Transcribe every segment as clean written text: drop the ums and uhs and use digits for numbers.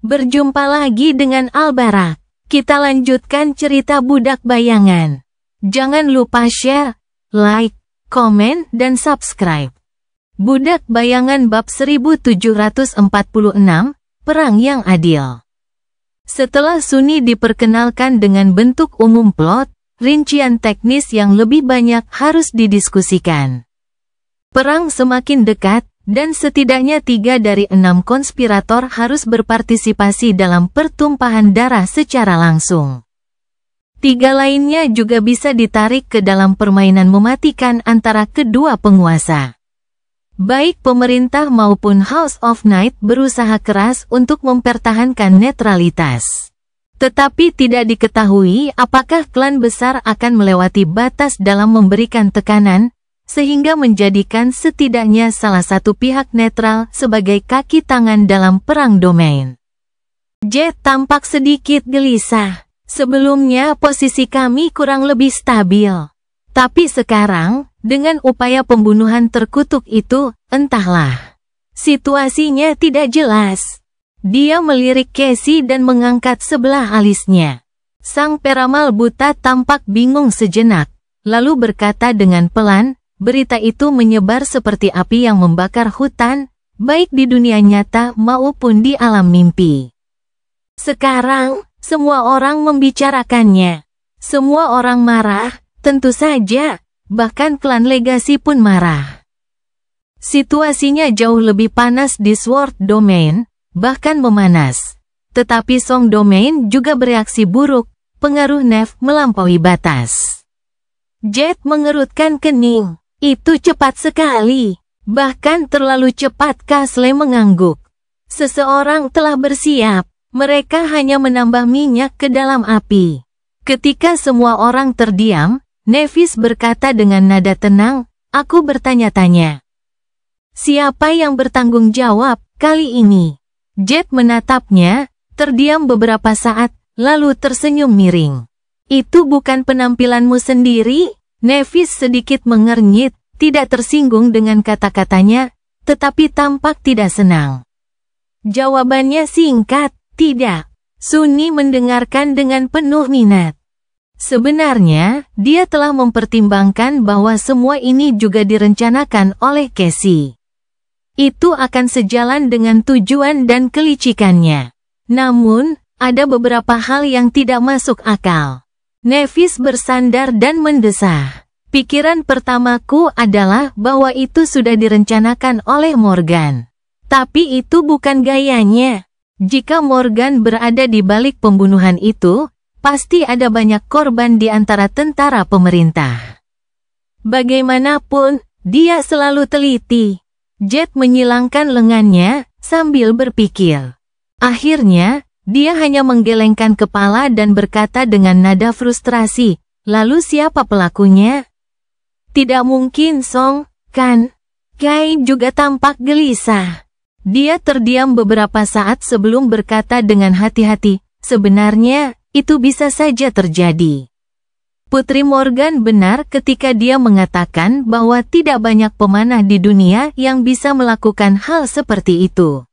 Berjumpa lagi dengan Albarak. Kita lanjutkan cerita Budak Bayangan. Jangan lupa share, like, komen, dan subscribe. Budak Bayangan bab 1746, Perang yang Adil. Setelah Sunni diperkenalkan dengan bentuk umum plot, rincian teknis yang lebih banyak harus didiskusikan. Perang semakin dekat, dan setidaknya 3 dari 6 konspirator harus berpartisipasi dalam pertumpahan darah secara langsung. 3 lainnya juga bisa ditarik ke dalam permainan mematikan antara kedua penguasa. Baik pemerintah maupun House of Night berusaha keras untuk mempertahankan netralitas. Tetapi tidak diketahui apakah klan besar akan melewati batas dalam memberikan tekanan, sehingga menjadikan setidaknya salah satu pihak netral sebagai kaki tangan dalam perang domain. Jet tampak sedikit gelisah. Sebelumnya posisi kami kurang lebih stabil. Tapi sekarang, dengan upaya pembunuhan terkutuk itu, entahlah. Situasinya tidak jelas. Dia melirik Casey dan mengangkat sebelah alisnya. Sang peramal buta tampak bingung sejenak, lalu berkata dengan pelan, berita itu menyebar seperti api yang membakar hutan, baik di dunia nyata maupun di alam mimpi. Sekarang, semua orang membicarakannya. Semua orang marah, tentu saja, bahkan klan legasi pun marah. Situasinya jauh lebih panas di Sword Domain, bahkan memanas. Tetapi Song Domain juga bereaksi buruk, pengaruh Nef melampaui batas. Jet mengerutkan kening. Itu cepat sekali. Bahkan terlalu cepat. Castle mengangguk. Seseorang telah bersiap. Mereka hanya menambah minyak ke dalam api. Ketika semua orang terdiam, Nevis berkata dengan nada tenang, aku bertanya-tanya. Siapa yang bertanggung jawab kali ini? Jet menatapnya, terdiam beberapa saat, lalu tersenyum miring. Itu bukan penampilanmu sendiri? Nevis sedikit mengernyit, tidak tersinggung dengan kata-katanya, tetapi tampak tidak senang. Jawabannya singkat, tidak. Sunni mendengarkan dengan penuh minat. Sebenarnya, dia telah mempertimbangkan bahwa semua ini juga direncanakan oleh Casey. Itu akan sejalan dengan tujuan dan kelicikannya. Namun, ada beberapa hal yang tidak masuk akal. Nevis bersandar dan mendesah. Pikiran pertamaku adalah bahwa itu sudah direncanakan oleh Morgan. Tapi itu bukan gayanya. Jika Morgan berada di balik pembunuhan itu, pasti ada banyak korban di antara tentara pemerintah. Bagaimanapun, dia selalu teliti. Jet menyilangkan lengannya sambil berpikir. Akhirnya, dia hanya menggelengkan kepala dan berkata dengan nada frustrasi, lalu siapa pelakunya? Tidak mungkin Song, kan? Kai juga tampak gelisah. Dia terdiam beberapa saat sebelum berkata dengan hati-hati, sebenarnya, itu bisa saja terjadi. Putri Morgan benar ketika dia mengatakan bahwa tidak banyak pemanah di dunia yang bisa melakukan hal seperti itu.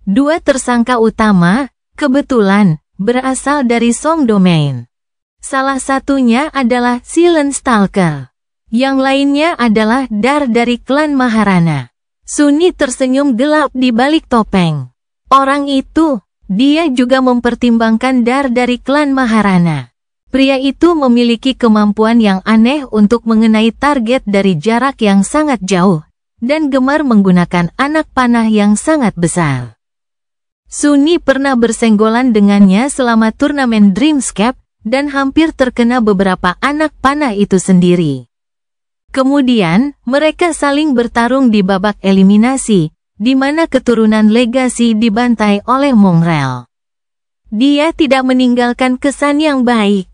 2 tersangka utama, kebetulan, berasal dari Song Domain. Salah satunya adalah Silent Stalker. Yang lainnya adalah Dar dari klan Maharana. Sunni tersenyum gelap di balik topeng. Orang itu, dia juga mempertimbangkan Dar dari klan Maharana. Pria itu memiliki kemampuan yang aneh untuk mengenai target dari jarak yang sangat jauh, dan gemar menggunakan anak panah yang sangat besar. Sunni pernah bersenggolan dengannya selama turnamen Dreamscape, dan hampir terkena beberapa anak panah itu sendiri. Kemudian, mereka saling bertarung di babak eliminasi, di mana keturunan legasi dibantai oleh Mongrel. Dia tidak meninggalkan kesan yang baik.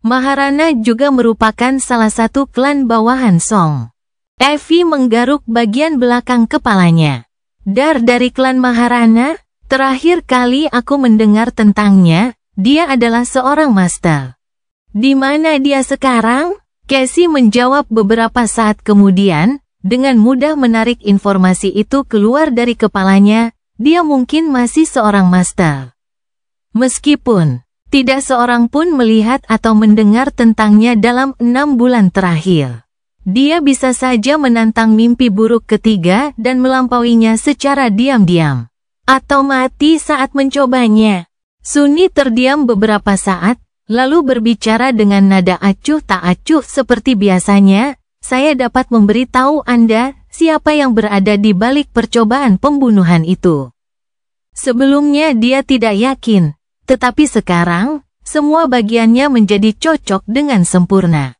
Maharana juga merupakan salah satu klan bawahan Song. Evie menggaruk bagian belakang kepalanya. Dar dari klan Maharana? Terakhir kali aku mendengar tentangnya, dia adalah seorang master. Di mana dia sekarang? Casey menjawab beberapa saat kemudian, dengan mudah menarik informasi itu keluar dari kepalanya, dia mungkin masih seorang master. Meskipun tidak seorang pun melihat atau mendengar tentangnya dalam 6 bulan terakhir, dia bisa saja menantang mimpi buruk ketiga dan melampauinya secara diam-diam, atau mati saat mencobanya. Sunni terdiam beberapa saat, lalu berbicara dengan nada acuh tak acuh seperti biasanya. Saya dapat memberitahu Anda siapa yang berada di balik percobaan pembunuhan itu. Sebelumnya dia tidak yakin, tetapi sekarang, semua bagiannya menjadi cocok dengan sempurna.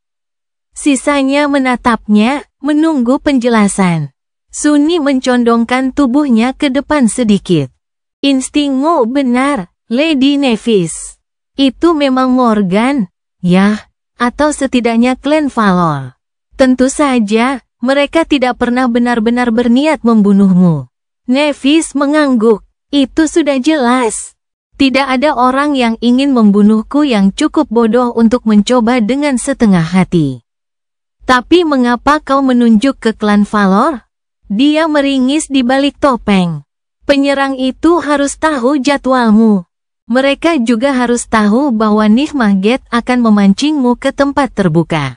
Sisanya menatapnya, menunggu penjelasan. Sunni mencondongkan tubuhnya ke depan sedikit. Instingmu benar, Lady Nevis. Itu memang Morgan, ya, atau setidaknya klan Valor. Tentu saja, mereka tidak pernah benar-benar berniat membunuhmu. Nevis mengangguk, itu sudah jelas. Tidak ada orang yang ingin membunuhku yang cukup bodoh untuk mencoba dengan setengah hati. Tapi mengapa kau menunjuk ke klan Valor? Dia meringis di balik topeng. Penyerang itu harus tahu jadwalmu. Mereka juga harus tahu bahwa Nigma Gate akan memancingmu ke tempat terbuka.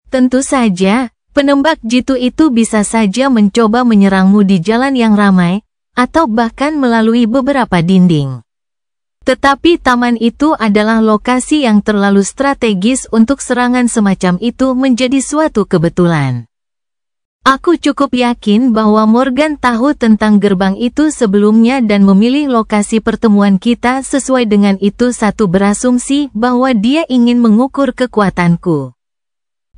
Tentu saja, penembak jitu itu bisa saja mencoba menyerangmu di jalan yang ramai, atau bahkan melalui beberapa dinding. Tetapi taman itu adalah lokasi yang terlalu strategis untuk serangan semacam itu menjadi suatu kebetulan. Aku cukup yakin bahwa Morgan tahu tentang gerbang itu sebelumnya dan memilih lokasi pertemuan kita sesuai dengan itu. Satu berasumsi bahwa dia ingin mengukur kekuatanku.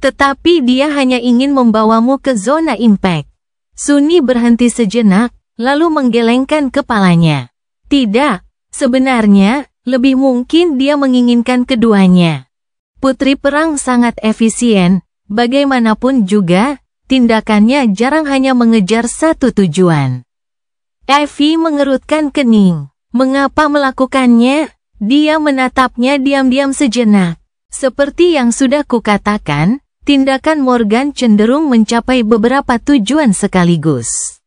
Tetapi dia hanya ingin membawamu ke zona impact. Sunni berhenti sejenak, lalu menggelengkan kepalanya. Tidak. Sebenarnya, lebih mungkin dia menginginkan keduanya. Putri perang sangat efisien, bagaimanapun juga, tindakannya jarang hanya mengejar satu tujuan. Evie mengerutkan kening. Mengapa melakukannya? Dia menatapnya diam-diam sejenak. Seperti yang sudah kukatakan, tindakan Morgan cenderung mencapai beberapa tujuan sekaligus.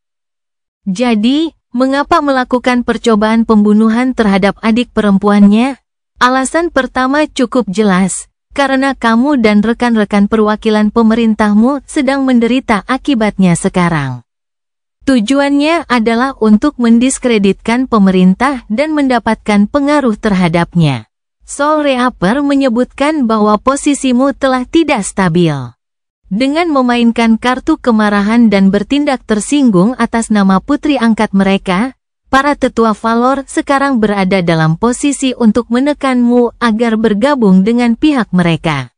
Jadi, mengapa melakukan percobaan pembunuhan terhadap adik perempuannya? Alasan pertama cukup jelas, karena kamu dan rekan-rekan perwakilan pemerintahmu sedang menderita akibatnya sekarang. Tujuannya adalah untuk mendiskreditkan pemerintah dan mendapatkan pengaruh terhadapnya. Soul Reaper menyebutkan bahwa posisimu telah tidak stabil. Dengan memainkan kartu kemarahan dan bertindak tersinggung atas nama putri angkat mereka, para tetua Valor sekarang berada dalam posisi untuk menekanmu agar bergabung dengan pihak mereka.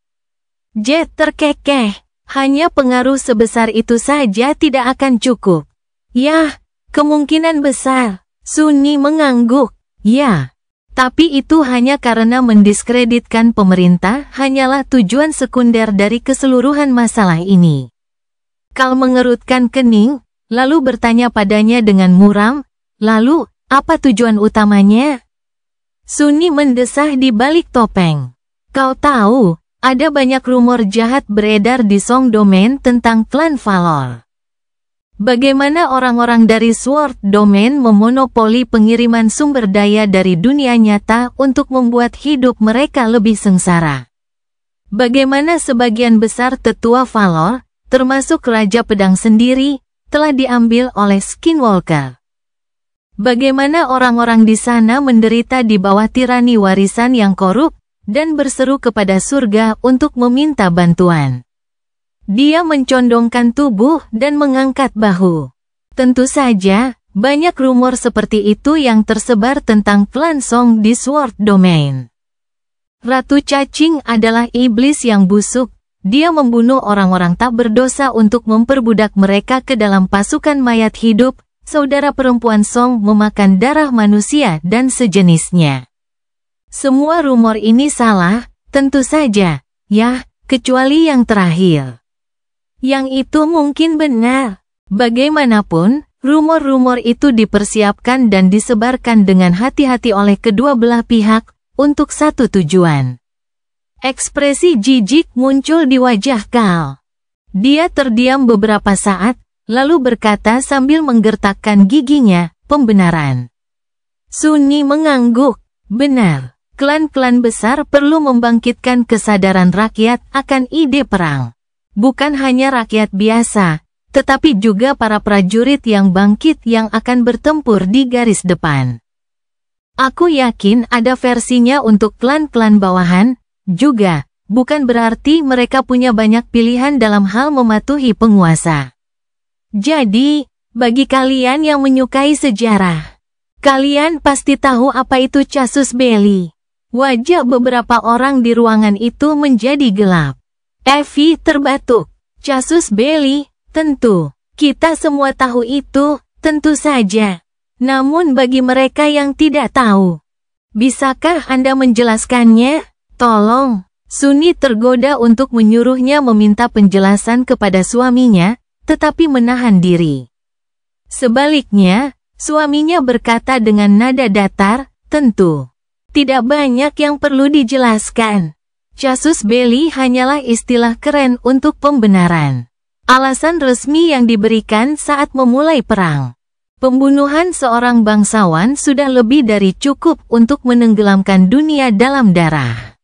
Jet terkekeh, hanya pengaruh sebesar itu saja tidak akan cukup. Yah, kemungkinan besar. Sunni mengangguk. Ya. Tapi itu hanya karena mendiskreditkan pemerintah hanyalah tujuan sekunder dari keseluruhan masalah ini. Kal mengerutkan kening, lalu bertanya padanya dengan muram, lalu, apa tujuan utamanya? Sunni mendesah di balik topeng. Kau tahu, ada banyak rumor jahat beredar di Song Domain tentang klan Valor. Bagaimana orang-orang dari Sword Domain memonopoli pengiriman sumber daya dari dunia nyata untuk membuat hidup mereka lebih sengsara. Bagaimana sebagian besar tetua Valor, termasuk Raja Pedang sendiri, telah diambil oleh Skinwalker. Bagaimana orang-orang di sana menderita di bawah tirani warisan yang korup, dan berseru kepada surga untuk meminta bantuan. Dia mencondongkan tubuh dan mengangkat bahu. Tentu saja, banyak rumor seperti itu yang tersebar tentang klan Song di Sword Domain. Ratu Cacing adalah iblis yang busuk. Dia membunuh orang-orang tak berdosa untuk memperbudak mereka ke dalam pasukan mayat hidup. Saudara perempuan Song memakan darah manusia dan sejenisnya. Semua rumor ini salah, tentu saja, ya, kecuali yang terakhir. Yang itu mungkin benar. Bagaimanapun, rumor-rumor itu dipersiapkan dan disebarkan dengan hati-hati oleh kedua belah pihak, untuk satu tujuan. Ekspresi jijik muncul di wajah Kal. Dia terdiam beberapa saat, lalu berkata sambil menggertakkan giginya, pembenaran. Sunni mengangguk. Benar, klan-klan besar perlu membangkitkan kesadaran rakyat akan ide perang. Bukan hanya rakyat biasa, tetapi juga para prajurit yang bangkit yang akan bertempur di garis depan. Aku yakin ada versinya untuk klan-klan bawahan, juga, bukan berarti mereka punya banyak pilihan dalam hal mematuhi penguasa. Jadi, bagi kalian yang menyukai sejarah, kalian pasti tahu apa itu Casus Belli. Wajah beberapa orang di ruangan itu menjadi gelap. Evie terbatuk. Casus Belli, tentu. Kita semua tahu itu, tentu saja. Namun bagi mereka yang tidak tahu, bisakah Anda menjelaskannya? Tolong. Sunni tergoda untuk menyuruhnya meminta penjelasan kepada suaminya, tetapi menahan diri. Sebaliknya, suaminya berkata dengan nada datar, tentu. Tidak banyak yang perlu dijelaskan. Casus Belli hanyalah istilah keren untuk pembenaran. Alasan resmi yang diberikan saat memulai perang. Pembunuhan seorang bangsawan sudah lebih dari cukup untuk menenggelamkan dunia dalam darah.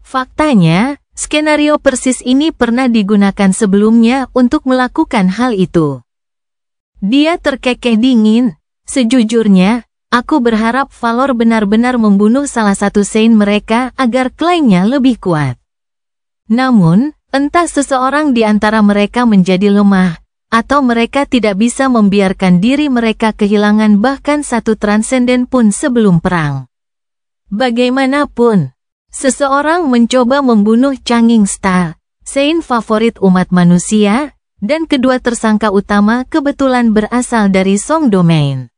Faktanya, skenario persis ini pernah digunakan sebelumnya untuk melakukan hal itu. Dia terkekeh dingin. Sejujurnya, aku berharap Valor benar-benar membunuh salah satu Saint mereka agar klaimnya lebih kuat. Namun, entah seseorang di antara mereka menjadi lemah, atau mereka tidak bisa membiarkan diri mereka kehilangan bahkan satu transenden pun sebelum perang. Bagaimanapun, seseorang mencoba membunuh Changing Star, Saint favorit umat manusia, dan kedua tersangka utama kebetulan berasal dari Song Domain.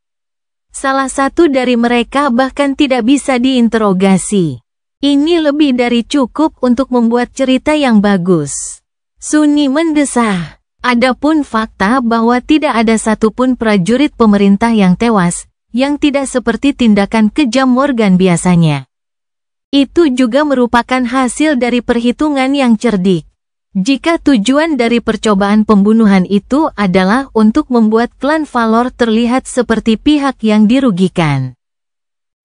Salah satu dari mereka bahkan tidak bisa diinterogasi. Ini lebih dari cukup untuk membuat cerita yang bagus. Sunni mendesah. Adapun fakta bahwa tidak ada satupun prajurit pemerintah yang tewas, yang tidak seperti tindakan kejam Morgan biasanya. Itu juga merupakan hasil dari perhitungan yang cerdik. Jika tujuan dari percobaan pembunuhan itu adalah untuk membuat klan Valor terlihat seperti pihak yang dirugikan,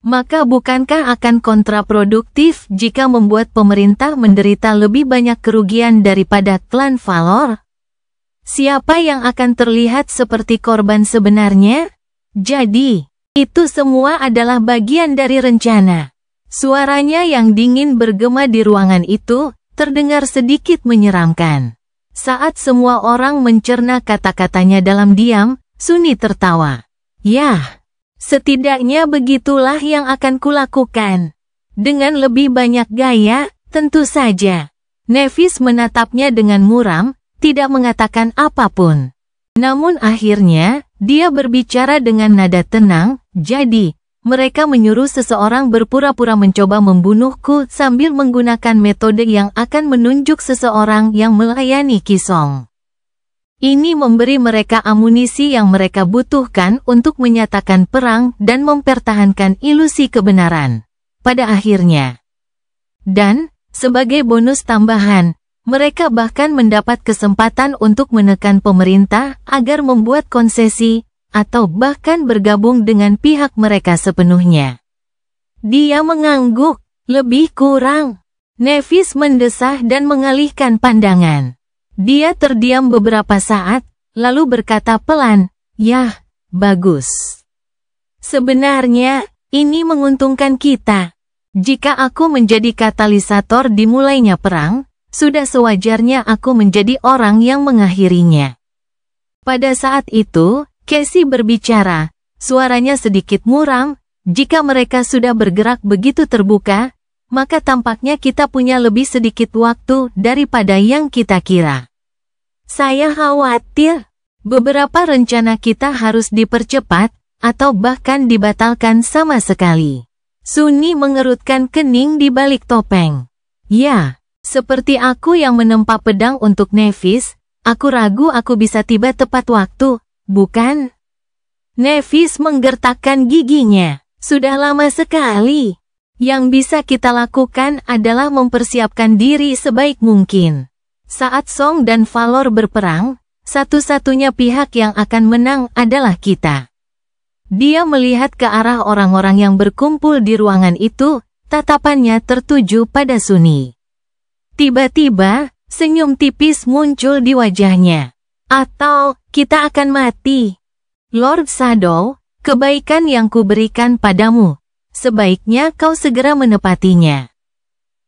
maka bukankah akan kontraproduktif jika membuat pemerintah menderita lebih banyak kerugian daripada klan Valor? Siapa yang akan terlihat seperti korban sebenarnya? Jadi, itu semua adalah bagian dari rencana. Suaranya yang dingin bergema di ruangan itu terdengar sedikit menyeramkan. Saat semua orang mencerna kata-katanya dalam diam, Sunni tertawa. Yah, setidaknya begitulah yang akan kulakukan. Dengan lebih banyak gaya, tentu saja. Nevis menatapnya dengan muram, tidak mengatakan apapun. Namun akhirnya, dia berbicara dengan nada tenang, jadi, mereka menyuruh seseorang berpura-pura mencoba membunuhku sambil menggunakan metode yang akan menunjuk seseorang yang melayani Kisong. Ini memberi mereka amunisi yang mereka butuhkan untuk menyatakan perang dan mempertahankan ilusi kebenaran. Pada akhirnya. Dan, sebagai bonus tambahan, mereka bahkan mendapat kesempatan untuk menekan pemerintah agar membuat konsesi, atau bahkan bergabung dengan pihak mereka sepenuhnya. Dia mengangguk, lebih kurang. Nevis mendesah dan mengalihkan pandangan. Dia terdiam beberapa saat, lalu berkata pelan, "Yah, bagus. Sebenarnya, ini menguntungkan kita. Jika aku menjadi katalisator dimulainya perang, sudah sewajarnya aku menjadi orang yang mengakhirinya." Pada saat itu, Casey berbicara, suaranya sedikit muram. Jika mereka sudah bergerak begitu terbuka, maka tampaknya kita punya lebih sedikit waktu daripada yang kita kira. Saya khawatir, beberapa rencana kita harus dipercepat, atau bahkan dibatalkan sama sekali. Sunni mengerutkan kening di balik topeng. Ya, seperti aku yang menempa pedang untuk Nevis, aku ragu aku bisa tiba tepat waktu. Bukan? Nevis menggertakkan giginya. Sudah lama sekali. Yang bisa kita lakukan adalah mempersiapkan diri sebaik mungkin. Saat Song dan Valor berperang, satu-satunya pihak yang akan menang adalah kita. Dia melihat ke arah orang-orang yang berkumpul di ruangan itu, tatapannya tertuju pada Sunny. Tiba-tiba, senyum tipis muncul di wajahnya. Atau, kita akan mati. Lord Shadow, kebaikan yang kuberikan padamu, sebaiknya kau segera menepatinya.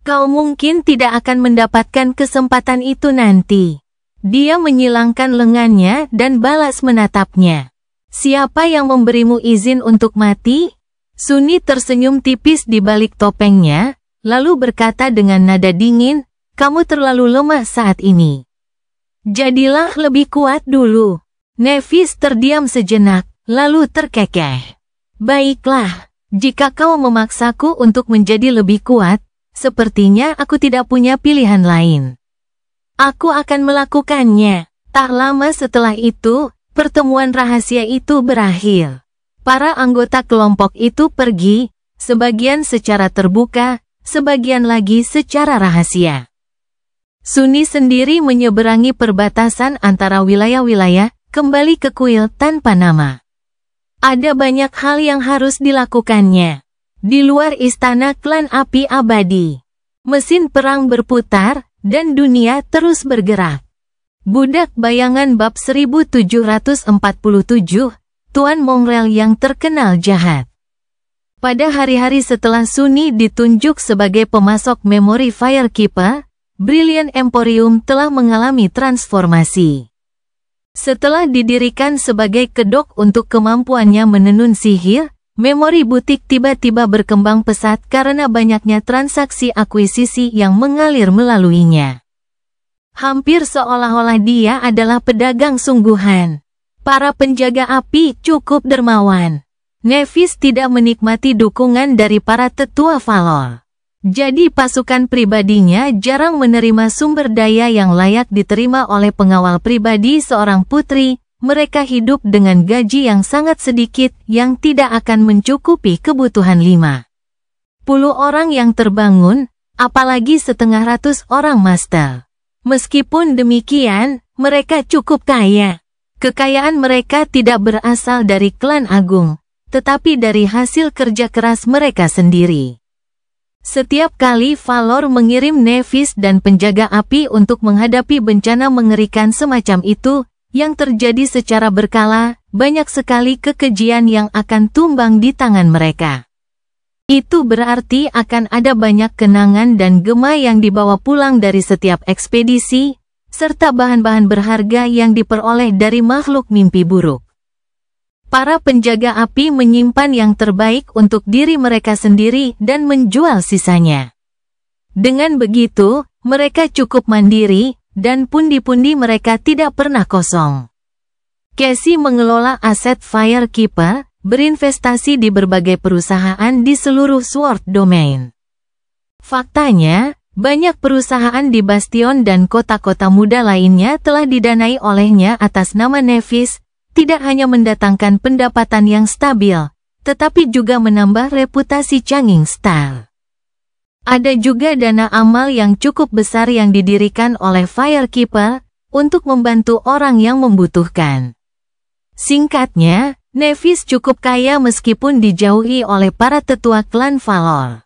Kau mungkin tidak akan mendapatkan kesempatan itu nanti. Dia menyilangkan lengannya dan balas menatapnya. Siapa yang memberimu izin untuk mati? Sunny tersenyum tipis di balik topengnya, lalu berkata dengan nada dingin, kamu terlalu lemah saat ini. Jadilah lebih kuat dulu. Nephis terdiam sejenak, lalu terkekeh. Baiklah, jika kau memaksaku untuk menjadi lebih kuat, sepertinya aku tidak punya pilihan lain. Aku akan melakukannya. Tak lama setelah itu, pertemuan rahasia itu berakhir. Para anggota kelompok itu pergi, sebagian secara terbuka, sebagian lagi secara rahasia. Sunny sendiri menyeberangi perbatasan antara wilayah-wilayah, kembali ke kuil tanpa nama. Ada banyak hal yang harus dilakukannya. Di luar istana klan api abadi, mesin perang berputar, dan dunia terus bergerak. Budak Bayangan bab 1747, Tuan Mongrel yang terkenal jahat. Pada hari-hari setelah Sunny ditunjuk sebagai pemasok memori Firekeeper, Brilliant Emporium telah mengalami transformasi. Setelah didirikan sebagai kedok untuk kemampuannya menenun sihir, memori butik tiba-tiba berkembang pesat karena banyaknya transaksi akuisisi yang mengalir melaluinya. Hampir seolah-olah dia adalah pedagang sungguhan. Para penjaga api cukup dermawan. Nephis tidak menikmati dukungan dari para tetua Valor. Jadi pasukan pribadinya jarang menerima sumber daya yang layak diterima oleh pengawal pribadi seorang putri. Mereka hidup dengan gaji yang sangat sedikit yang tidak akan mencukupi kebutuhan 50 orang yang terbangun, apalagi 700 orang master. Meskipun demikian, mereka cukup kaya. Kekayaan mereka tidak berasal dari klan agung, tetapi dari hasil kerja keras mereka sendiri. Setiap kali Valor mengirim Nephis dan penjaga api untuk menghadapi bencana mengerikan semacam itu, yang terjadi secara berkala, banyak sekali kekejian yang akan tumbang di tangan mereka. Itu berarti akan ada banyak kenangan dan gema yang dibawa pulang dari setiap ekspedisi, serta bahan-bahan berharga yang diperoleh dari makhluk mimpi buruk. Para penjaga api menyimpan yang terbaik untuk diri mereka sendiri dan menjual sisanya. Dengan begitu, mereka cukup mandiri, dan pundi-pundi mereka tidak pernah kosong. Cassie mengelola aset Firekeeper, berinvestasi di berbagai perusahaan di seluruh Sword Domain. Faktanya, banyak perusahaan di Bastion dan kota-kota muda lainnya telah didanai olehnya atas nama Nephis, tidak hanya mendatangkan pendapatan yang stabil, tetapi juga menambah reputasi Changing Star. Ada juga dana amal yang cukup besar yang didirikan oleh Firekeeper untuk membantu orang yang membutuhkan. Singkatnya, Nephis cukup kaya meskipun dijauhi oleh para tetua klan Valor.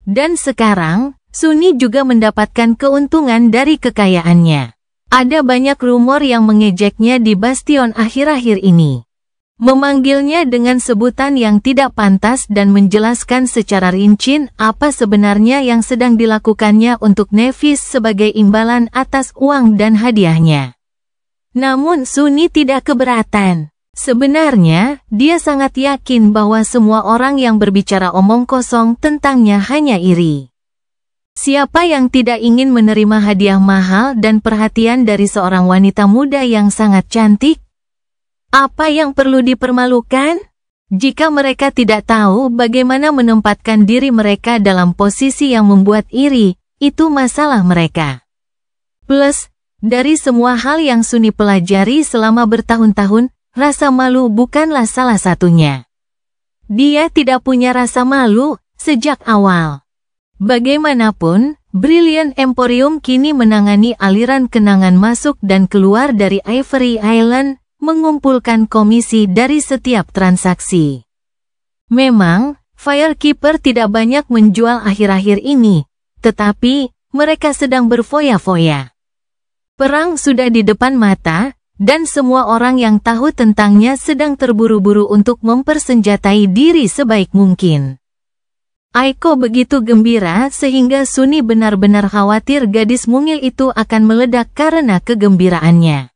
Dan sekarang, Sunny juga mendapatkan keuntungan dari kekayaannya. Ada banyak rumor yang mengejeknya di Bastion akhir-akhir ini. Memanggilnya dengan sebutan yang tidak pantas dan menjelaskan secara rinci apa sebenarnya yang sedang dilakukannya untuk Nephis sebagai imbalan atas uang dan hadiahnya. Namun Sunny tidak keberatan. Sebenarnya, dia sangat yakin bahwa semua orang yang berbicara omong kosong tentangnya hanya iri. Siapa yang tidak ingin menerima hadiah mahal dan perhatian dari seorang wanita muda yang sangat cantik? Apa yang perlu dipermalukan? Jika mereka tidak tahu bagaimana menempatkan diri mereka dalam posisi yang membuat iri, itu masalah mereka. Plus, dari semua hal yang Sunny pelajari selama bertahun-tahun, rasa malu bukanlah salah satunya. Dia tidak punya rasa malu sejak awal. Bagaimanapun, Brilliant Emporium kini menangani aliran kenangan masuk dan keluar dari Ivory Island, mengumpulkan komisi dari setiap transaksi. Memang, Firekeeper tidak banyak menjual akhir-akhir ini, tetapi mereka sedang berfoya-foya. Perang sudah di depan mata, dan semua orang yang tahu tentangnya sedang terburu-buru untuk mempersenjatai diri sebaik mungkin. Aiko begitu gembira sehingga Sunny benar-benar khawatir gadis mungil itu akan meledak karena kegembiraannya.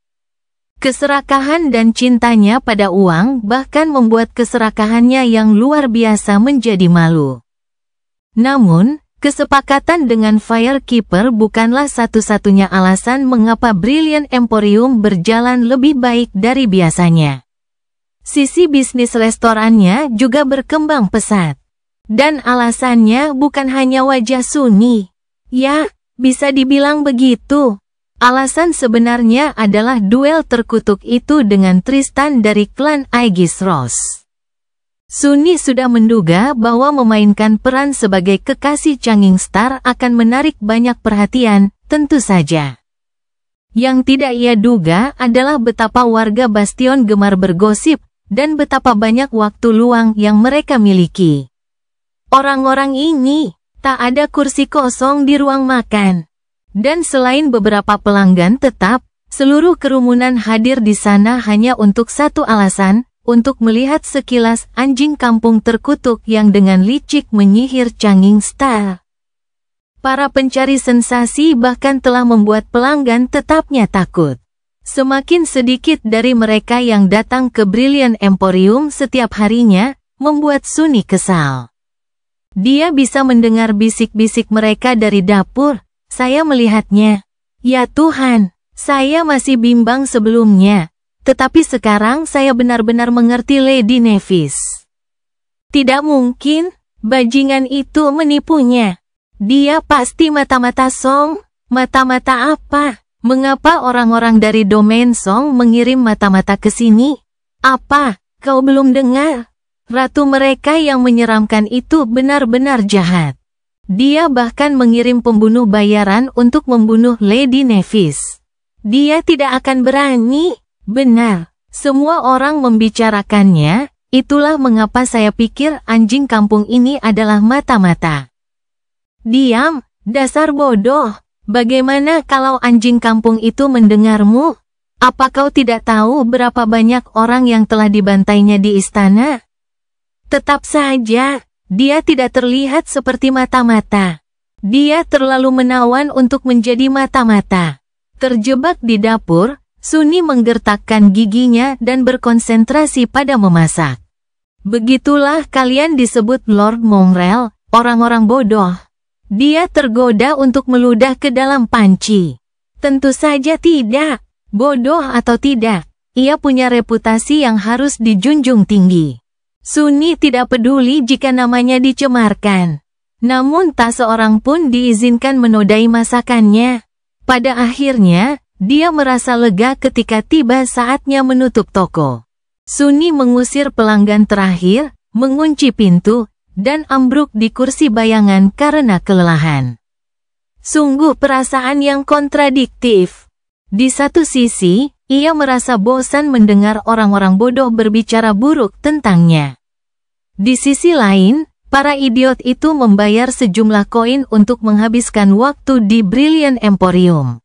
Keserakahan dan cintanya pada uang bahkan membuat keserakahannya yang luar biasa menjadi malu. Namun, kesepakatan dengan Firekeeper bukanlah satu-satunya alasan mengapa Brilliant Emporium berjalan lebih baik dari biasanya. Sisi bisnis restorannya juga berkembang pesat. Dan alasannya bukan hanya wajah Sunny. Ya, bisa dibilang begitu. Alasan sebenarnya adalah duel terkutuk itu dengan Tristan dari klan Aegis Ross. Sunny sudah menduga bahwa memainkan peran sebagai kekasih Changing Star akan menarik banyak perhatian, tentu saja. Yang tidak ia duga adalah betapa warga Bastion gemar bergosip, dan betapa banyak waktu luang yang mereka miliki. Orang-orang ini, tak ada kursi kosong di ruang makan. Dan selain beberapa pelanggan tetap, seluruh kerumunan hadir di sana hanya untuk satu alasan, untuk melihat sekilas anjing kampung terkutuk yang dengan licik menyihir Changing Star. Para pencari sensasi bahkan telah membuat pelanggan tetapnya takut. Semakin sedikit dari mereka yang datang ke Brilliant Emporium setiap harinya, membuat Sunny kesal. Dia bisa mendengar bisik-bisik mereka dari dapur. Saya melihatnya. Ya Tuhan, saya masih bimbang sebelumnya. Tetapi sekarang saya benar-benar mengerti Lady Nevis. Tidak mungkin, bajingan itu menipunya. Dia pasti mata-mata Song. Mata-mata apa? Mengapa orang-orang dari domain Song mengirim mata-mata ke sini? Apa, kau belum dengar? Ratu mereka yang menyeramkan itu benar-benar jahat. Dia bahkan mengirim pembunuh bayaran untuk membunuh Lady Nevis. Dia tidak akan berani. Benar, semua orang membicarakannya, itulah mengapa saya pikir anjing kampung ini adalah mata-mata. Diam, dasar bodoh. Bagaimana kalau anjing kampung itu mendengarmu? Apa kau tidak tahu berapa banyak orang yang telah dibantainya di istana? Tetap saja. Dia tidak terlihat seperti mata-mata. Dia terlalu menawan untuk menjadi mata-mata. Terjebak di dapur, Sunny menggertakkan giginya dan berkonsentrasi pada memasak. Begitulah kalian disebut Lord Mongrel, orang-orang bodoh. Dia tergoda untuk meludah ke dalam panci. Tentu saja tidak. Bodoh atau tidak, ia punya reputasi yang harus dijunjung tinggi. Sunny tidak peduli jika namanya dicemarkan. Namun tak seorang pun diizinkan menodai masakannya. Pada akhirnya, dia merasa lega ketika tiba saatnya menutup toko. Sunny mengusir pelanggan terakhir, mengunci pintu, dan ambruk di kursi bayangan karena kelelahan. Sungguh perasaan yang kontradiktif. Di satu sisi, ia merasa bosan mendengar orang-orang bodoh berbicara buruk tentangnya. Di sisi lain, para idiot itu membayar sejumlah koin untuk menghabiskan waktu di Brilliant Emporium.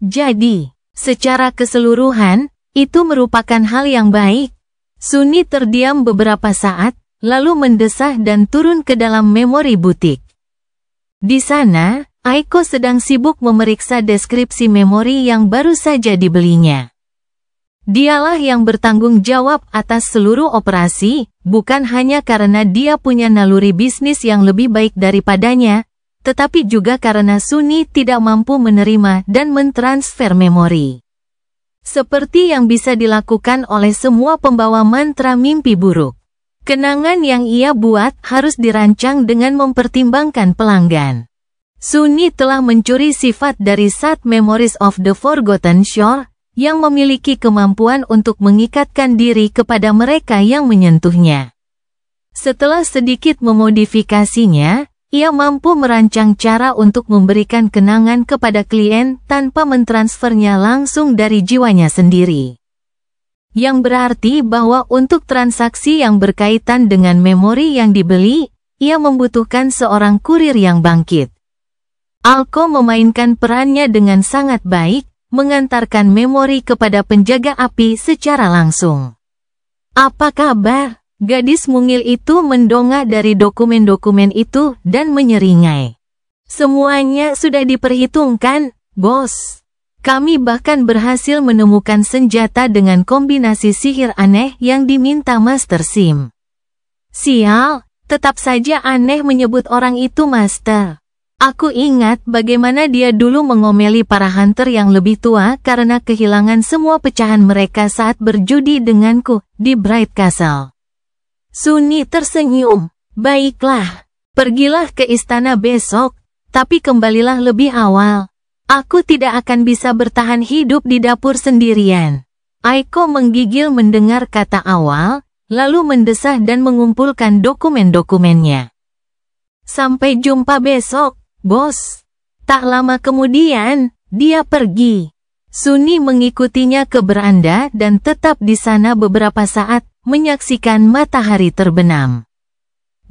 Jadi, secara keseluruhan, itu merupakan hal yang baik. Sunny terdiam beberapa saat, lalu mendesah dan turun ke dalam memori butik. Di sana, Aiko sedang sibuk memeriksa deskripsi memori yang baru saja dibelinya. Dialah yang bertanggung jawab atas seluruh operasi, bukan hanya karena dia punya naluri bisnis yang lebih baik daripadanya, tetapi juga karena Sunny tidak mampu menerima dan mentransfer memori. Seperti yang bisa dilakukan oleh semua pembawa mantra mimpi buruk. Kenangan yang ia buat harus dirancang dengan mempertimbangkan pelanggan. Sunny telah mencuri sifat dari Sad Memories of the Forgotten Shore, yang memiliki kemampuan untuk mengikatkan diri kepada mereka yang menyentuhnya. Setelah sedikit memodifikasinya, ia mampu merancang cara untuk memberikan kenangan kepada klien tanpa mentransfernya langsung dari jiwanya sendiri. yang berarti bahwa untuk transaksi yang berkaitan dengan memori yang dibeli, ia membutuhkan seorang kurir yang bangkit. Alko memainkan perannya dengan sangat baik, mengantarkan memori kepada penjaga api secara langsung. "Apa kabar?" Gadis mungil itu mendongak dari dokumen-dokumen itu dan menyeringai. "Semuanya sudah diperhitungkan, bos. Kami bahkan berhasil menemukan senjata dengan kombinasi sihir aneh yang diminta Master Sim." "Sial, tetap saja aneh menyebut orang itu Master. Aku ingat bagaimana dia dulu mengomeli para hunter yang lebih tua karena kehilangan semua pecahan mereka saat berjudi denganku di Bright Castle." Sunny tersenyum. "Baiklah, pergilah ke istana besok, tapi kembalilah lebih awal. Aku tidak akan bisa bertahan hidup di dapur sendirian." Aiko menggigil mendengar kata awal, lalu mendesah dan mengumpulkan dokumen-dokumennya. "Sampai jumpa besok, bos." Tak lama kemudian, dia pergi. Sunny mengikutinya ke beranda dan tetap di sana beberapa saat, menyaksikan matahari terbenam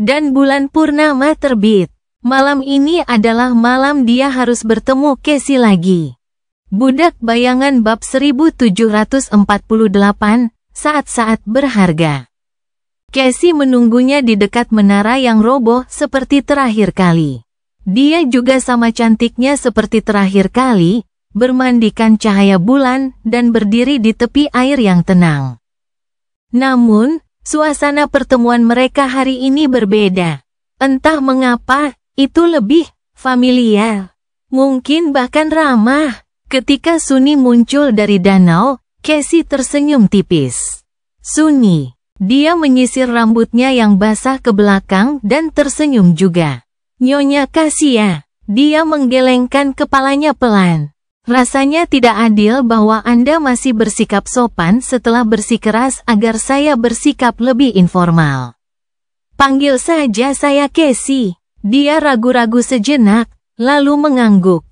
dan bulan purnama terbit. Malam ini adalah malam dia harus bertemu Cassie lagi. Budak Bayangan bab 1748, saat-saat berharga. Cassie menunggunya di dekat menara yang roboh seperti terakhir kali. Dia juga sama cantiknya seperti terakhir kali, bermandikan cahaya bulan dan berdiri di tepi air yang tenang. Namun, suasana pertemuan mereka hari ini berbeda. Entah mengapa, itu lebih familiar. Mungkin bahkan ramah. Ketika Sunny muncul dari danau, Cassie tersenyum tipis. "Sunny." Dia menyisir rambutnya yang basah ke belakang dan tersenyum juga. "Nyonya Cassia." Dia menggelengkan kepalanya pelan. "Rasanya tidak adil bahwa Anda masih bersikap sopan setelah bersikeras agar saya bersikap lebih informal. Panggil saja saya Cassie." Dia ragu-ragu sejenak, lalu mengangguk.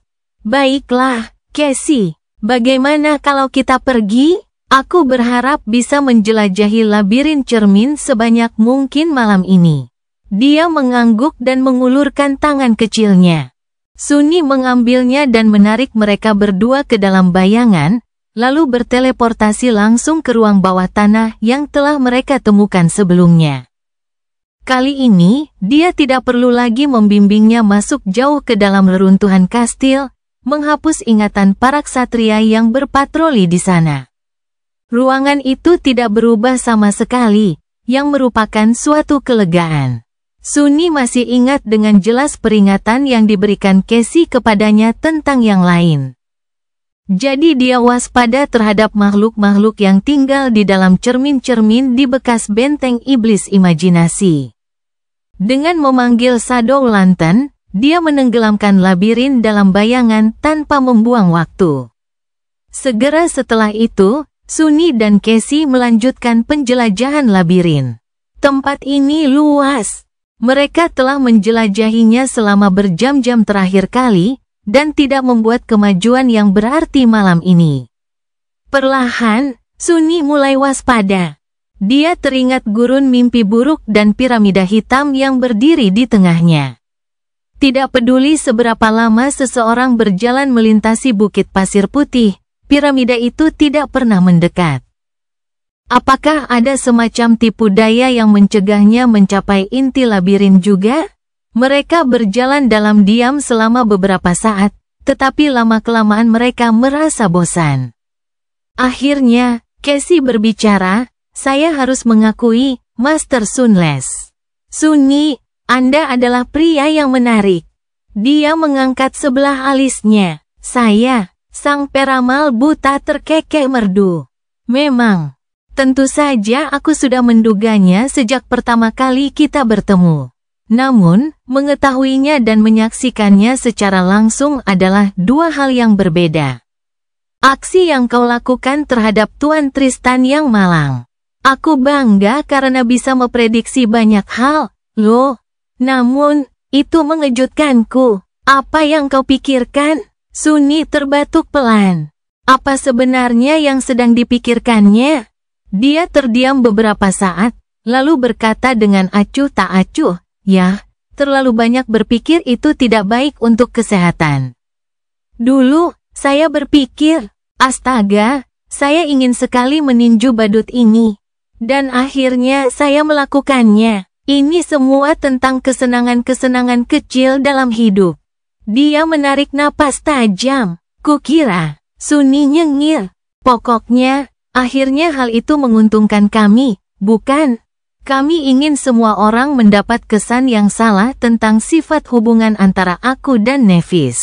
"Baiklah, Cassie. Bagaimana kalau kita pergi? Aku berharap bisa menjelajahi labirin cermin sebanyak mungkin malam ini." Dia mengangguk dan mengulurkan tangan kecilnya. Sunny mengambilnya dan menarik mereka berdua ke dalam bayangan, lalu berteleportasi langsung ke ruang bawah tanah yang telah mereka temukan sebelumnya. Kali ini, dia tidak perlu lagi membimbingnya masuk jauh ke dalam reruntuhan kastil, menghapus ingatan para ksatria yang berpatroli di sana. Ruangan itu tidak berubah sama sekali, yang merupakan suatu kelegaan. Sunny masih ingat dengan jelas peringatan yang diberikan Cassie kepadanya tentang yang lain. Jadi dia waspada terhadap makhluk-makhluk yang tinggal di dalam cermin-cermin di bekas benteng iblis imajinasi. Dengan memanggil Shadow Lantern, dia menenggelamkan labirin dalam bayangan tanpa membuang waktu. Segera setelah itu, Sunny dan Cassie melanjutkan penjelajahan labirin. Tempat ini luas. Mereka telah menjelajahinya selama berjam-jam terakhir kali, dan tidak membuat kemajuan yang berarti malam ini. Perlahan, Sunny mulai waspada. Dia teringat gurun mimpi buruk dan piramida hitam yang berdiri di tengahnya. Tidak peduli seberapa lama seseorang berjalan melintasi bukit pasir putih, piramida itu tidak pernah mendekat. Apakah ada semacam tipu daya yang mencegahnya mencapai inti labirin juga? Mereka berjalan dalam diam selama beberapa saat, tetapi lama-kelamaan mereka merasa bosan. Akhirnya, Cassie berbicara, "Saya harus mengakui, Master Sunless. Sunny, Anda adalah pria yang menarik." Dia mengangkat sebelah alisnya. "Saya, sang peramal buta terkekeh merdu." "Memang. Tentu saja aku sudah menduganya sejak pertama kali kita bertemu. Namun, mengetahuinya dan menyaksikannya secara langsung adalah dua hal yang berbeda. Aksi yang kau lakukan terhadap Tuan Tristan yang malang. Aku bangga karena bisa memprediksi banyak hal, loh. Namun, itu mengejutkanku. Apa yang kau pikirkan?" Sunny terbatuk pelan. "Apa sebenarnya yang sedang dipikirkannya?" Dia terdiam beberapa saat, lalu berkata dengan acuh tak acuh, "Yah, terlalu banyak berpikir itu tidak baik untuk kesehatan. Dulu, saya berpikir, astaga, saya ingin sekali meninju badut ini. Dan akhirnya saya melakukannya. Ini semua tentang kesenangan-kesenangan kecil dalam hidup." Dia menarik napas tajam. Kukira, Sunny nyengir. Pokoknya, akhirnya hal itu menguntungkan kami, bukan? Kami ingin semua orang mendapat kesan yang salah tentang sifat hubungan antara aku dan Nevis.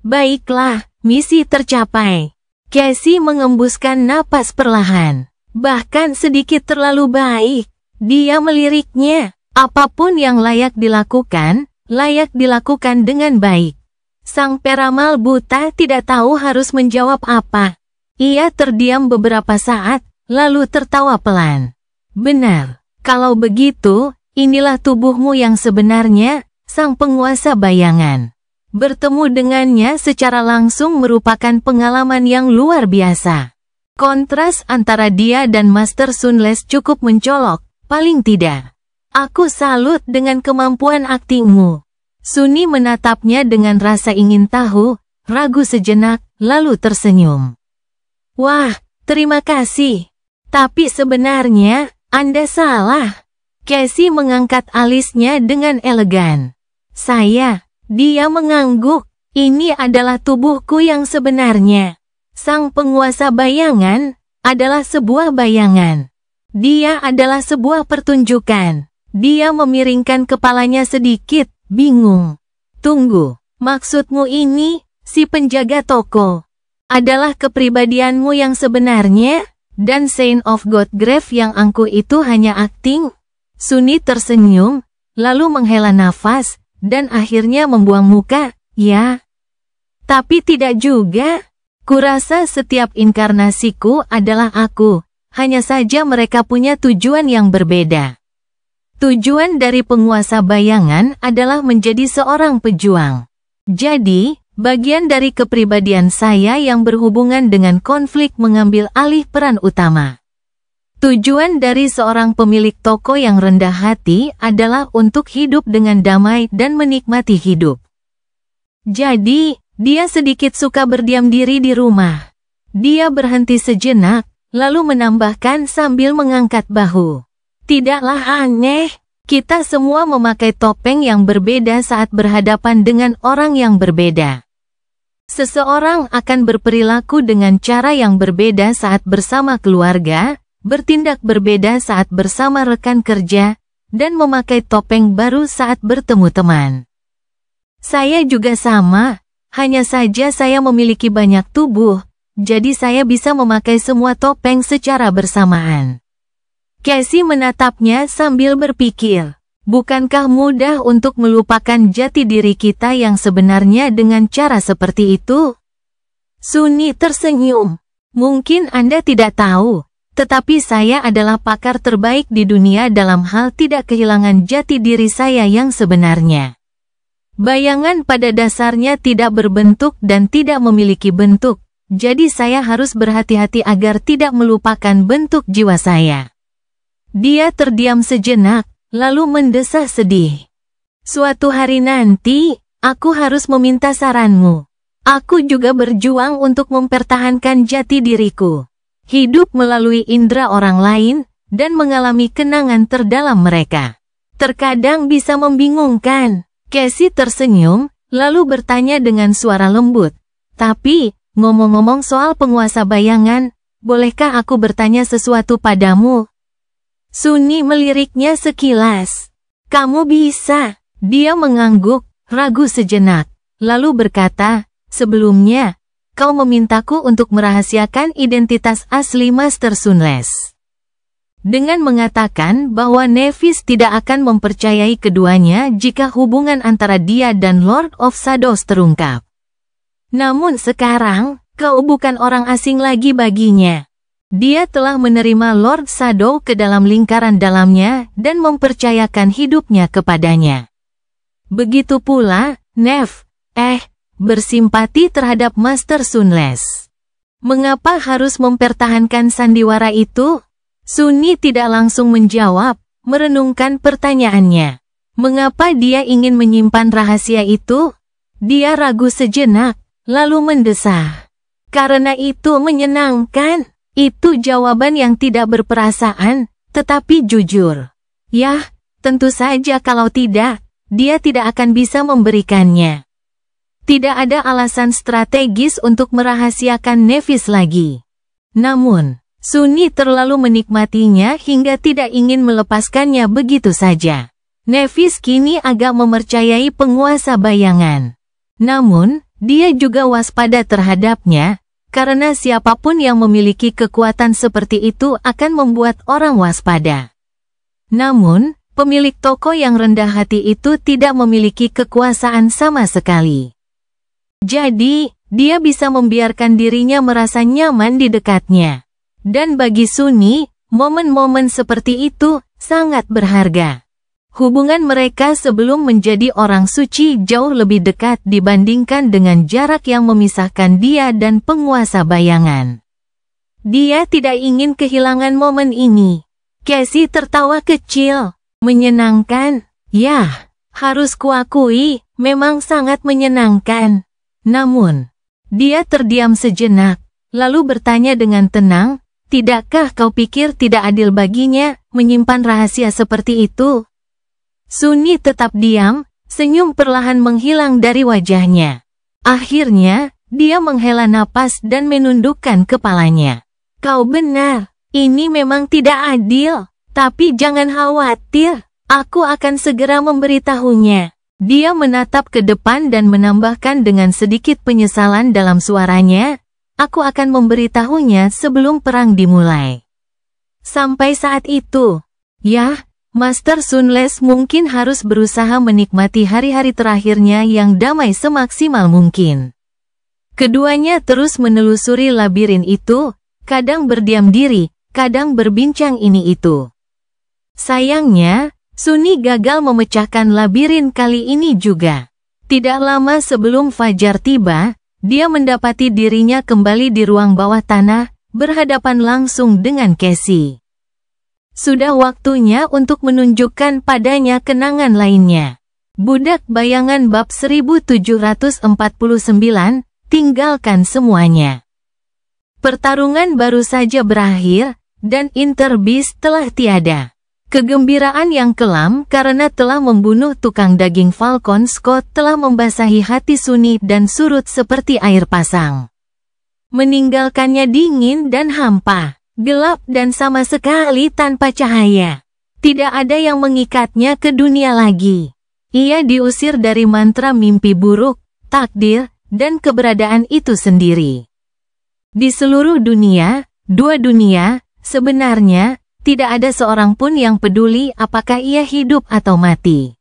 Baiklah, misi tercapai. Casey mengembuskan napas perlahan. Bahkan sedikit terlalu baik. Dia meliriknya. Apapun yang layak dilakukan dengan baik. Sang peramal buta tidak tahu harus menjawab apa. Ia terdiam beberapa saat, lalu tertawa pelan. Benar, kalau begitu, inilah tubuhmu yang sebenarnya, sang penguasa bayangan. Bertemu dengannya secara langsung merupakan pengalaman yang luar biasa. Kontras antara dia dan Master Sunless cukup mencolok, paling tidak. Aku salut dengan kemampuan aktingmu. Sunny menatapnya dengan rasa ingin tahu, ragu sejenak, lalu tersenyum. Wah, terima kasih. Tapi sebenarnya, Anda salah. Casey mengangkat alisnya dengan elegan. Dia mengangguk. Ini adalah tubuhku yang sebenarnya. Sang penguasa bayangan adalah sebuah bayangan. Dia adalah sebuah pertunjukan. Dia memiringkan kepalanya sedikit, bingung. Tunggu, maksudmu ini, si penjaga toko, adalah kepribadianmu yang sebenarnya, dan Saint of Godgrave yang angkuh itu hanya akting? Sunny tersenyum, lalu menghela nafas, dan akhirnya membuang muka, ya. Tapi tidak juga. Kurasa setiap inkarnasiku adalah aku, hanya saja mereka punya tujuan yang berbeda. Tujuan dari penguasa bayangan adalah menjadi seorang pejuang. Jadi, bagian dari kepribadian saya yang berhubungan dengan konflik mengambil alih peran utama. Tujuan dari seorang pemilik toko yang rendah hati adalah untuk hidup dengan damai dan menikmati hidup. Jadi, dia sedikit suka berdiam diri di rumah. Dia berhenti sejenak, lalu menambahkan sambil mengangkat bahu. Tidaklah aneh, kita semua memakai topeng yang berbeda saat berhadapan dengan orang yang berbeda. Seseorang akan berperilaku dengan cara yang berbeda saat bersama keluarga, bertindak berbeda saat bersama rekan kerja, dan memakai topeng baru saat bertemu teman. Saya juga sama, hanya saja saya memiliki banyak tubuh, jadi saya bisa memakai semua topeng secara bersamaan. Casey menatapnya sambil berpikir, bukankah mudah untuk melupakan jati diri kita yang sebenarnya dengan cara seperti itu? Sunny tersenyum. Mungkin Anda tidak tahu, tetapi saya adalah pakar terbaik di dunia dalam hal tidak kehilangan jati diri saya yang sebenarnya. Bayangan pada dasarnya tidak berbentuk dan tidak memiliki bentuk, jadi saya harus berhati-hati agar tidak melupakan bentuk jiwa saya. Dia terdiam sejenak, lalu mendesah sedih. Suatu hari nanti, aku harus meminta saranmu. Aku juga berjuang untuk mempertahankan jati diriku. Hidup melalui indera orang lain, dan mengalami kenangan terdalam mereka. Terkadang bisa membingungkan. Casey tersenyum, lalu bertanya dengan suara lembut. Tapi, ngomong-ngomong soal penguasa bayangan, bolehkah aku bertanya sesuatu padamu? Sunny meliriknya sekilas. Kamu bisa. Dia mengangguk, ragu sejenak, lalu berkata, sebelumnya, kau memintaku untuk merahasiakan identitas asli Master Sunless. Dengan mengatakan bahwa Nevis tidak akan mempercayai keduanya jika hubungan antara dia dan Lord of Shadows terungkap. Namun sekarang, kau bukan orang asing lagi baginya. Dia telah menerima Lord Shadow ke dalam lingkaran dalamnya dan mempercayakan hidupnya kepadanya. Begitu pula, Nev, bersimpati terhadap Master Sunless. Mengapa harus mempertahankan sandiwara itu? Sunni tidak langsung menjawab, merenungkan pertanyaannya. Mengapa dia ingin menyimpan rahasia itu? Dia ragu sejenak, lalu mendesah. Karena itu menyenangkan. Itu jawaban yang tidak berperasaan, tetapi jujur. Yah, tentu saja kalau tidak, dia tidak akan bisa memberikannya. Tidak ada alasan strategis untuk merahasiakan Nevis lagi. Namun, Sunni terlalu menikmatinya hingga tidak ingin melepaskannya begitu saja. Nevis kini agak mempercayai penguasa bayangan. Namun, dia juga waspada terhadapnya, karena siapapun yang memiliki kekuatan seperti itu akan membuat orang waspada. Namun, pemilik toko yang rendah hati itu tidak memiliki kekuasaan sama sekali. Jadi, dia bisa membiarkan dirinya merasa nyaman di dekatnya. Dan bagi Sunni, momen-momen seperti itu sangat berharga. Hubungan mereka sebelum menjadi orang suci jauh lebih dekat dibandingkan dengan jarak yang memisahkan dia dan penguasa bayangan. Dia tidak ingin kehilangan momen ini. Cassie tertawa kecil. Menyenangkan? Yah, harus kuakui, memang sangat menyenangkan. Namun, dia terdiam sejenak, lalu bertanya dengan tenang, tidakkah kau pikir tidak adil baginya menyimpan rahasia seperti itu? Sunni tetap diam, senyum perlahan menghilang dari wajahnya. Akhirnya, dia menghela napas dan menundukkan kepalanya. Kau benar, ini memang tidak adil, tapi jangan khawatir, aku akan segera memberitahunya. Dia menatap ke depan dan menambahkan dengan sedikit penyesalan dalam suaranya, aku akan memberitahunya sebelum perang dimulai. Sampai saat itu, yah, Master Sunless mungkin harus berusaha menikmati hari-hari terakhirnya yang damai semaksimal mungkin. Keduanya terus menelusuri labirin itu, kadang berdiam diri, kadang berbincang ini itu. Sayangnya, Sunni gagal memecahkan labirin kali ini juga. Tidak lama sebelum fajar tiba, dia mendapati dirinya kembali di ruang bawah tanah, berhadapan langsung dengan Cassie. Sudah waktunya untuk menunjukkan padanya kenangan lainnya. Budak Bayangan bab 1749, tinggalkan semuanya. Pertarungan baru saja berakhir, dan Interbis telah tiada. Kegembiraan yang kelam karena telah membunuh tukang daging Falcon Scott telah membasahi hati Sunni dan surut seperti air pasang. Meninggalkannya dingin dan hampa, gelap dan sama sekali tanpa cahaya. Tidak ada yang mengikatnya ke dunia lagi. Ia diusir dari mantra mimpi buruk, takdir, dan keberadaan itu sendiri. Di seluruh dunia, dua dunia, sebenarnya, tidak ada seorang pun yang peduli apakah ia hidup atau mati.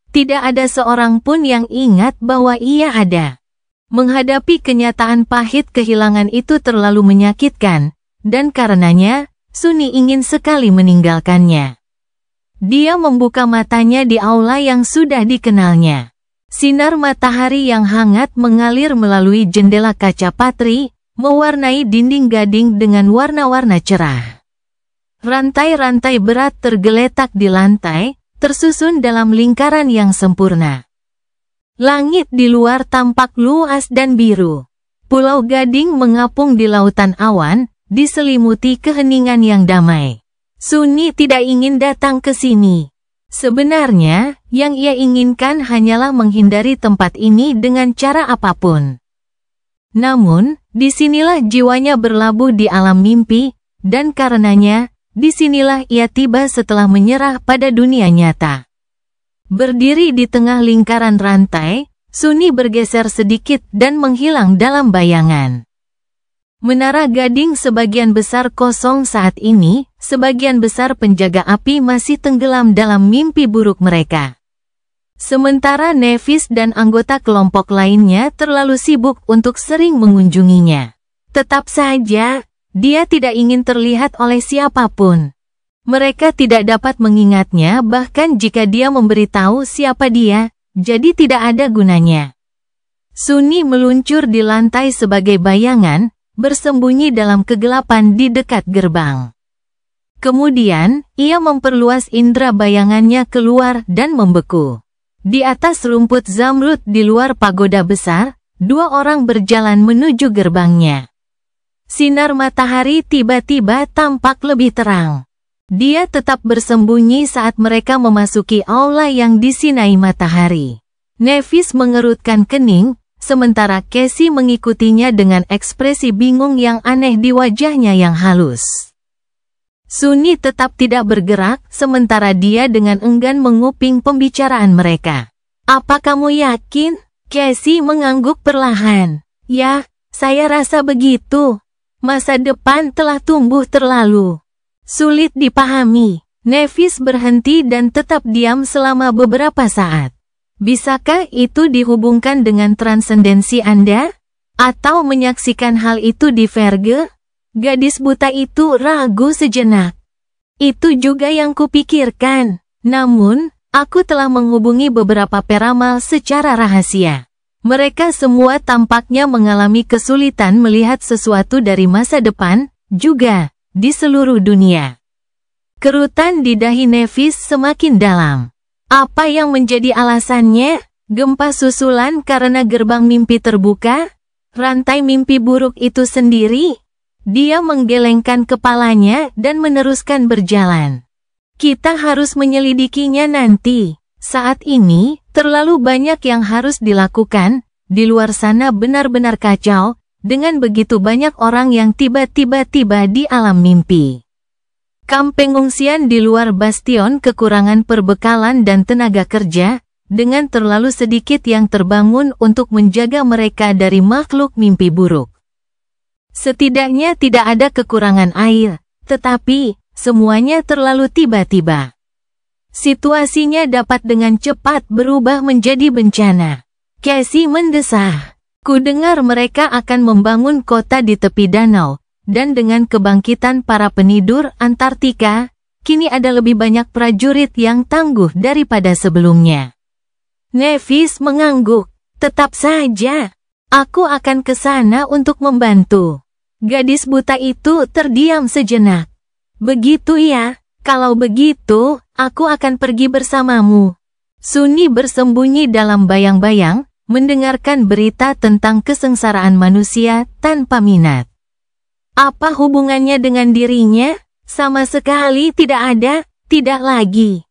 Tidak ada seorang pun yang ingat bahwa ia ada. Menghadapi kenyataan pahit kehilangan itu terlalu menyakitkan, dan karenanya, Sunni ingin sekali meninggalkannya. Dia membuka matanya di aula yang sudah dikenalnya. Sinar matahari yang hangat mengalir melalui jendela kaca patri, mewarnai dinding gading dengan warna-warna cerah. Rantai-rantai berat tergeletak di lantai, tersusun dalam lingkaran yang sempurna. Langit di luar tampak luas dan biru. Pulau Gading mengapung di lautan awan, diselimuti keheningan yang damai. Sunni tidak ingin datang ke sini. Sebenarnya, yang ia inginkan hanyalah menghindari tempat ini dengan cara apapun. Namun, disinilah jiwanya berlabuh di alam mimpi, dan karenanya, disinilah ia tiba setelah menyerah pada dunia nyata. Berdiri di tengah lingkaran rantai, Sunni bergeser sedikit dan menghilang dalam bayangan. Menara Gading sebagian besar kosong saat ini, sebagian besar penjaga api masih tenggelam dalam mimpi buruk mereka. Sementara Nevis dan anggota kelompok lainnya terlalu sibuk untuk sering mengunjunginya. Tetap saja, dia tidak ingin terlihat oleh siapapun. Mereka tidak dapat mengingatnya bahkan jika dia memberitahu siapa dia, jadi tidak ada gunanya. Sunni meluncur di lantai sebagai bayangan, bersembunyi dalam kegelapan di dekat gerbang. Kemudian, ia memperluas indera bayangannya keluar dan membeku. Di atas rumput zamrud di luar pagoda besar, dua orang berjalan menuju gerbangnya. Sinar matahari tiba-tiba tampak lebih terang. Dia tetap bersembunyi saat mereka memasuki aula yang disinai matahari. Nevis mengerutkan kening, sementara Cassie mengikutinya dengan ekspresi bingung yang aneh di wajahnya yang halus. Sunni tetap tidak bergerak, sementara dia dengan enggan menguping pembicaraan mereka. "Apa kamu yakin?" Cassie mengangguk perlahan. "Ya, saya rasa begitu. Masa depan telah tumbuh terlalu sulit dipahami." Nevis berhenti dan tetap diam selama beberapa saat. "Bisakah itu dihubungkan dengan transendensi Anda? Atau menyaksikan hal itu di Verge?" Gadis buta itu ragu sejenak. "Itu juga yang kupikirkan. Namun, aku telah menghubungi beberapa peramal secara rahasia. Mereka semua tampaknya mengalami kesulitan melihat sesuatu dari masa depan, juga di seluruh dunia." Kerutan di dahi Nevis semakin dalam. "Apa yang menjadi alasannya? Gempa susulan karena gerbang mimpi terbuka? Rantai mimpi buruk itu sendiri?" Dia menggelengkan kepalanya dan meneruskan berjalan. "Kita harus menyelidikinya nanti. Saat ini, terlalu banyak yang harus dilakukan. Di luar sana benar-benar kacau, dengan begitu banyak orang yang tiba-tiba tiba di alam mimpi." Kamp pengungsian di luar bastion kekurangan perbekalan dan tenaga kerja, dengan terlalu sedikit yang terbangun untuk menjaga mereka dari makhluk mimpi buruk. Setidaknya tidak ada kekurangan air, tetapi semuanya terlalu tiba-tiba. Situasinya dapat dengan cepat berubah menjadi bencana. Cassie mendesah. "Kudengar mereka akan membangun kota di tepi danau, dan dengan kebangkitan para penidur Antartika, kini ada lebih banyak prajurit yang tangguh daripada sebelumnya." Nevis mengangguk. "Tetap saja. Aku akan ke sana untuk membantu." Gadis buta itu terdiam sejenak. "Begitu ya, kalau begitu, aku akan pergi bersamamu." Sunni bersembunyi dalam bayang-bayang, mendengarkan berita tentang kesengsaraan manusia tanpa minat. Apa hubungannya dengan dirinya? Sama sekali tidak ada, tidak lagi.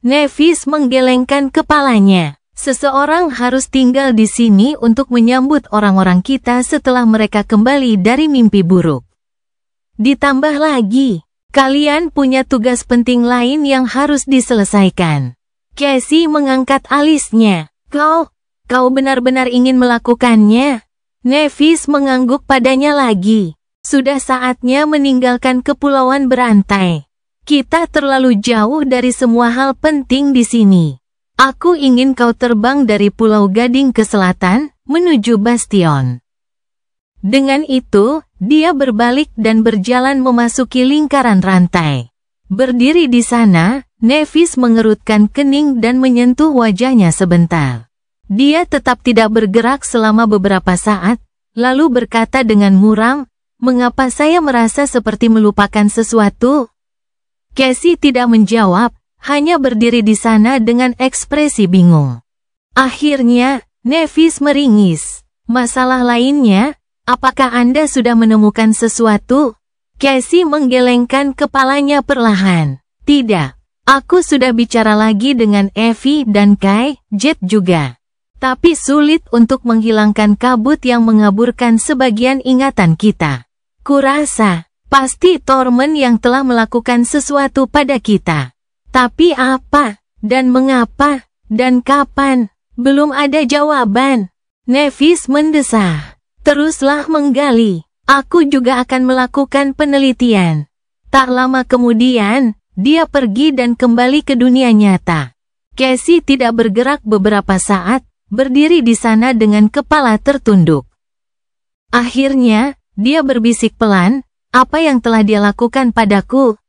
Nevis menggelengkan kepalanya. "Seseorang harus tinggal di sini untuk menyambut orang-orang kita setelah mereka kembali dari mimpi buruk. Ditambah lagi, kalian punya tugas penting lain yang harus diselesaikan." Cassie mengangkat alisnya. Kau benar-benar ingin melakukannya?" Nevis mengangguk padanya lagi. "Sudah saatnya meninggalkan kepulauan berantai. Kita terlalu jauh dari semua hal penting di sini. Aku ingin kau terbang dari Pulau Gading ke selatan, menuju bastion." Dengan itu, dia berbalik dan berjalan memasuki lingkaran rantai. Berdiri di sana, Nevis mengerutkan kening dan menyentuh wajahnya sebentar. Dia tetap tidak bergerak selama beberapa saat, lalu berkata dengan muram, "Mengapa saya merasa seperti melupakan sesuatu?" Cassie tidak menjawab, hanya berdiri di sana dengan ekspresi bingung. Akhirnya, Nevis meringis. "Masalah lainnya, apakah Anda sudah menemukan sesuatu?" Cassie menggelengkan kepalanya perlahan. "Tidak, aku sudah bicara lagi dengan Evie dan Kai, Jet juga. Tapi sulit untuk menghilangkan kabut yang mengaburkan sebagian ingatan kita. Kurasa, pasti Torment yang telah melakukan sesuatu pada kita. Tapi apa, dan mengapa, dan kapan? Belum ada jawaban." Nevis mendesah. "Teruslah menggali. Aku juga akan melakukan penelitian." Tak lama kemudian, dia pergi dan kembali ke dunia nyata. Cassie tidak bergerak beberapa saat, berdiri di sana dengan kepala tertunduk. Akhirnya, dia berbisik pelan, "Apa yang telah dia lakukan padaku?"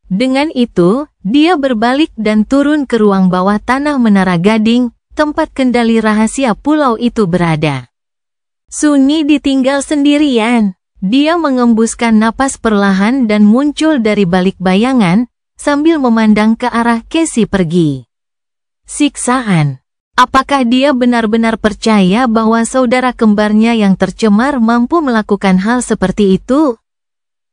Dengan itu, dia berbalik dan turun ke ruang bawah tanah Menara Gading, tempat kendali rahasia pulau itu berada. Sunni ditinggal sendirian. Dia mengembuskan napas perlahan dan muncul dari balik bayangan, sambil memandang ke arah Casey pergi. Siksaan. Apakah dia benar-benar percaya bahwa saudara kembarnya yang tercemar mampu melakukan hal seperti itu?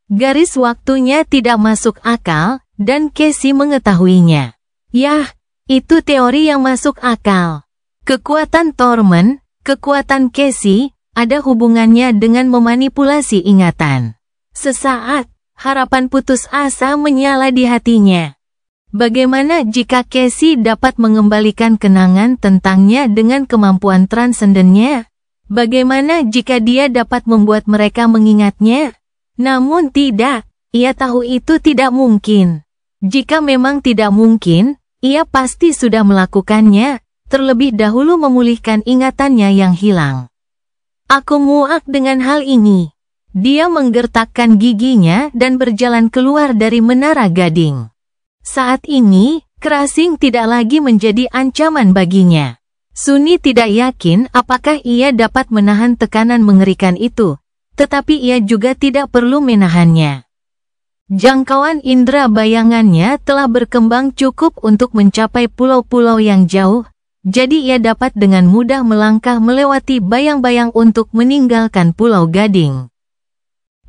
Garis waktunya tidak masuk akal, dan Casey mengetahuinya. Yah, itu teori yang masuk akal. Kekuatan Torment, kekuatan Casey, ada hubungannya dengan memanipulasi ingatan. Sesaat, harapan putus asa menyala di hatinya. Bagaimana jika Casey dapat mengembalikan kenangan tentangnya dengan kemampuan transendennya? Bagaimana jika dia dapat membuat mereka mengingatnya? Namun tidak, ia tahu itu tidak mungkin. Jika memang tidak mungkin, ia pasti sudah melakukannya, terlebih dahulu memulihkan ingatannya yang hilang. Aku muak dengan hal ini. Dia menggertakkan giginya dan berjalan keluar dari menara gading. Saat ini, Krasing tidak lagi menjadi ancaman baginya. Sunny tidak yakin apakah ia dapat menahan tekanan mengerikan itu, tetapi ia juga tidak perlu menahannya. Jangkauan indera bayangannya telah berkembang cukup untuk mencapai pulau-pulau yang jauh, jadi ia dapat dengan mudah melangkah melewati bayang-bayang untuk meninggalkan Pulau Gading.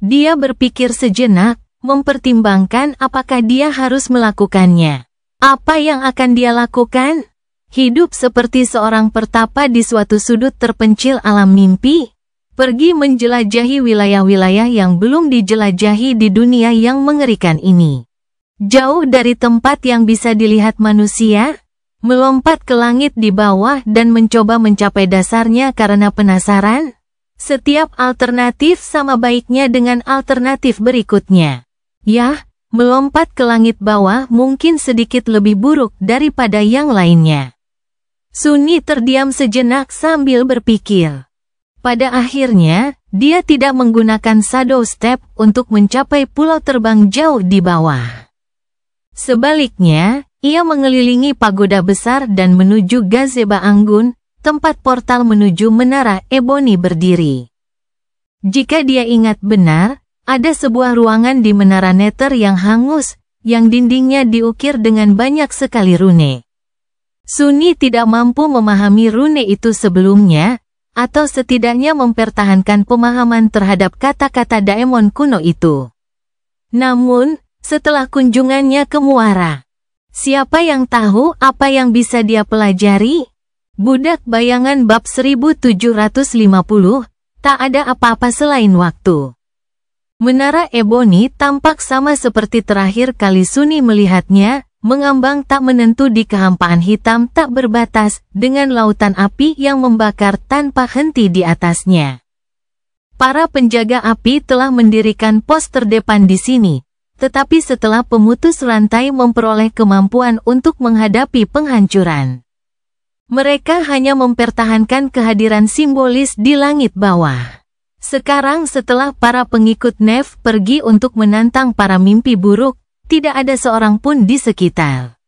Dia berpikir sejenak, mempertimbangkan apakah dia harus melakukannya. Apa yang akan dia lakukan? Hidup seperti seorang pertapa di suatu sudut terpencil alam mimpi? Pergi menjelajahi wilayah-wilayah yang belum dijelajahi di dunia yang mengerikan ini. Jauh dari tempat yang bisa dilihat manusia? Melompat ke langit di bawah dan mencoba mencapai dasarnya karena penasaran? Setiap alternatif sama baiknya dengan alternatif berikutnya. Yah, melompat ke langit bawah mungkin sedikit lebih buruk daripada yang lainnya. Sunny terdiam sejenak sambil berpikir. Pada akhirnya, dia tidak menggunakan shadow step untuk mencapai pulau terbang jauh di bawah. Sebaliknya, ia mengelilingi pagoda besar dan menuju Gazeba Anggun, tempat portal menuju menara Ebony berdiri. Jika dia ingat benar, ada sebuah ruangan di menara Nether yang hangus, yang dindingnya diukir dengan banyak sekali rune. Sunny tidak mampu memahami rune itu sebelumnya, atau setidaknya mempertahankan pemahaman terhadap kata-kata daemon kuno itu. Namun, setelah kunjungannya ke Muara, siapa yang tahu apa yang bisa dia pelajari? Budak Bayangan bab 1750, tak ada apa-apa selain waktu. Menara Ebony tampak sama seperti terakhir kali Sunny melihatnya, mengambang tak menentu di kehampaan hitam tak berbatas, dengan lautan api yang membakar tanpa henti di atasnya. Para penjaga api telah mendirikan pos terdepan di sini, tetapi setelah pemutus rantai memperoleh kemampuan untuk menghadapi penghancuran, mereka hanya mempertahankan kehadiran simbolis di langit bawah. Sekarang setelah para pengikut Nef pergi untuk menantang para mimpi buruk, tidak ada seorang pun di sekitar.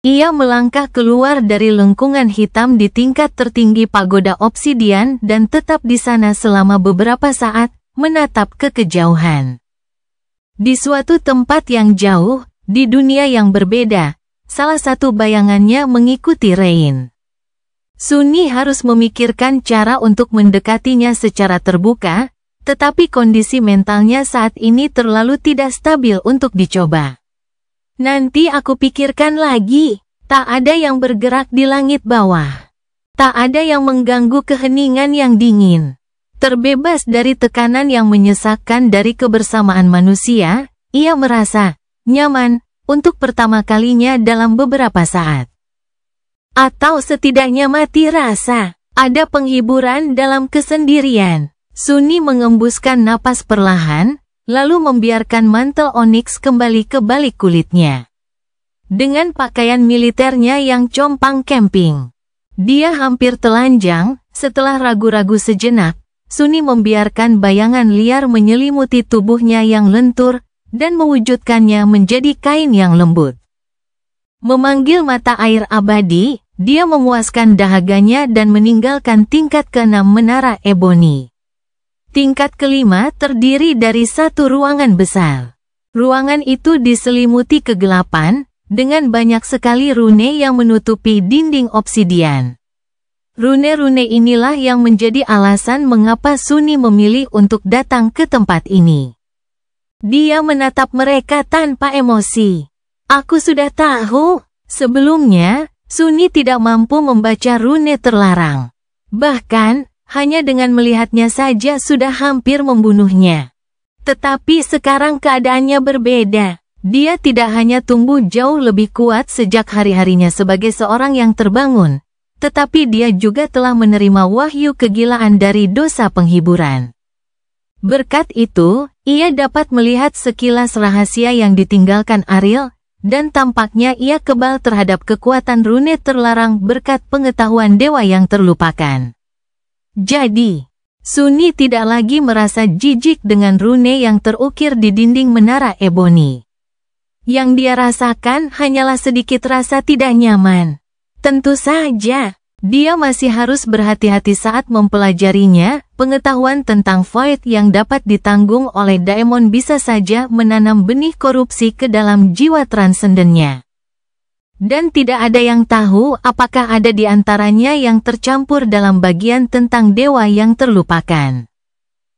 Ia melangkah keluar dari lengkungan hitam di tingkat tertinggi pagoda obsidian dan tetap di sana selama beberapa saat, menatap ke kejauhan. Di suatu tempat yang jauh, di dunia yang berbeda, salah satu bayangannya mengikuti Rain. Sunny harus memikirkan cara untuk mendekatinya secara terbuka, tetapi kondisi mentalnya saat ini terlalu tidak stabil untuk dicoba. Nanti aku pikirkan lagi, tak ada yang bergerak di langit bawah. Tak ada yang mengganggu keheningan yang dingin. Terbebas dari tekanan yang menyesakkan dari kebersamaan manusia, ia merasa nyaman untuk pertama kalinya dalam beberapa saat. Atau setidaknya mati rasa, ada penghiburan dalam kesendirian. Sunny mengembuskan napas perlahan, lalu membiarkan mantel onyx kembali ke balik kulitnya. Dengan pakaian militernya yang compang camping, dia hampir telanjang. Setelah ragu-ragu sejenak, Sunny membiarkan bayangan liar menyelimuti tubuhnya yang lentur, dan mewujudkannya menjadi kain yang lembut. Memanggil mata air abadi, dia memuaskan dahaganya dan meninggalkan tingkat ke-6 menara Ebony. Tingkat kelima terdiri dari satu ruangan besar. Ruangan itu diselimuti kegelapan, dengan banyak sekali rune yang menutupi dinding obsidian. Rune-rune inilah yang menjadi alasan mengapa Sunny memilih untuk datang ke tempat ini. Dia menatap mereka tanpa emosi. Aku sudah tahu, sebelumnya, Sunny tidak mampu membaca rune terlarang. Bahkan, hanya dengan melihatnya saja sudah hampir membunuhnya. Tetapi sekarang keadaannya berbeda. Dia tidak hanya tumbuh jauh lebih kuat sejak hari-harinya sebagai seorang yang terbangun, tetapi dia juga telah menerima wahyu kegilaan dari dosa penghiburan. Berkat itu, ia dapat melihat sekilas rahasia yang ditinggalkan Ariel, dan tampaknya ia kebal terhadap kekuatan rune terlarang berkat pengetahuan dewa yang terlupakan. Jadi, Sunny tidak lagi merasa jijik dengan rune yang terukir di dinding menara eboni. Yang dia rasakan hanyalah sedikit rasa tidak nyaman. Tentu saja, dia masih harus berhati-hati saat mempelajarinya. Pengetahuan tentang Void yang dapat ditanggung oleh Daemon bisa saja menanam benih korupsi ke dalam jiwa transendennya. Dan tidak ada yang tahu apakah ada di antaranya yang tercampur dalam bagian tentang dewa yang terlupakan.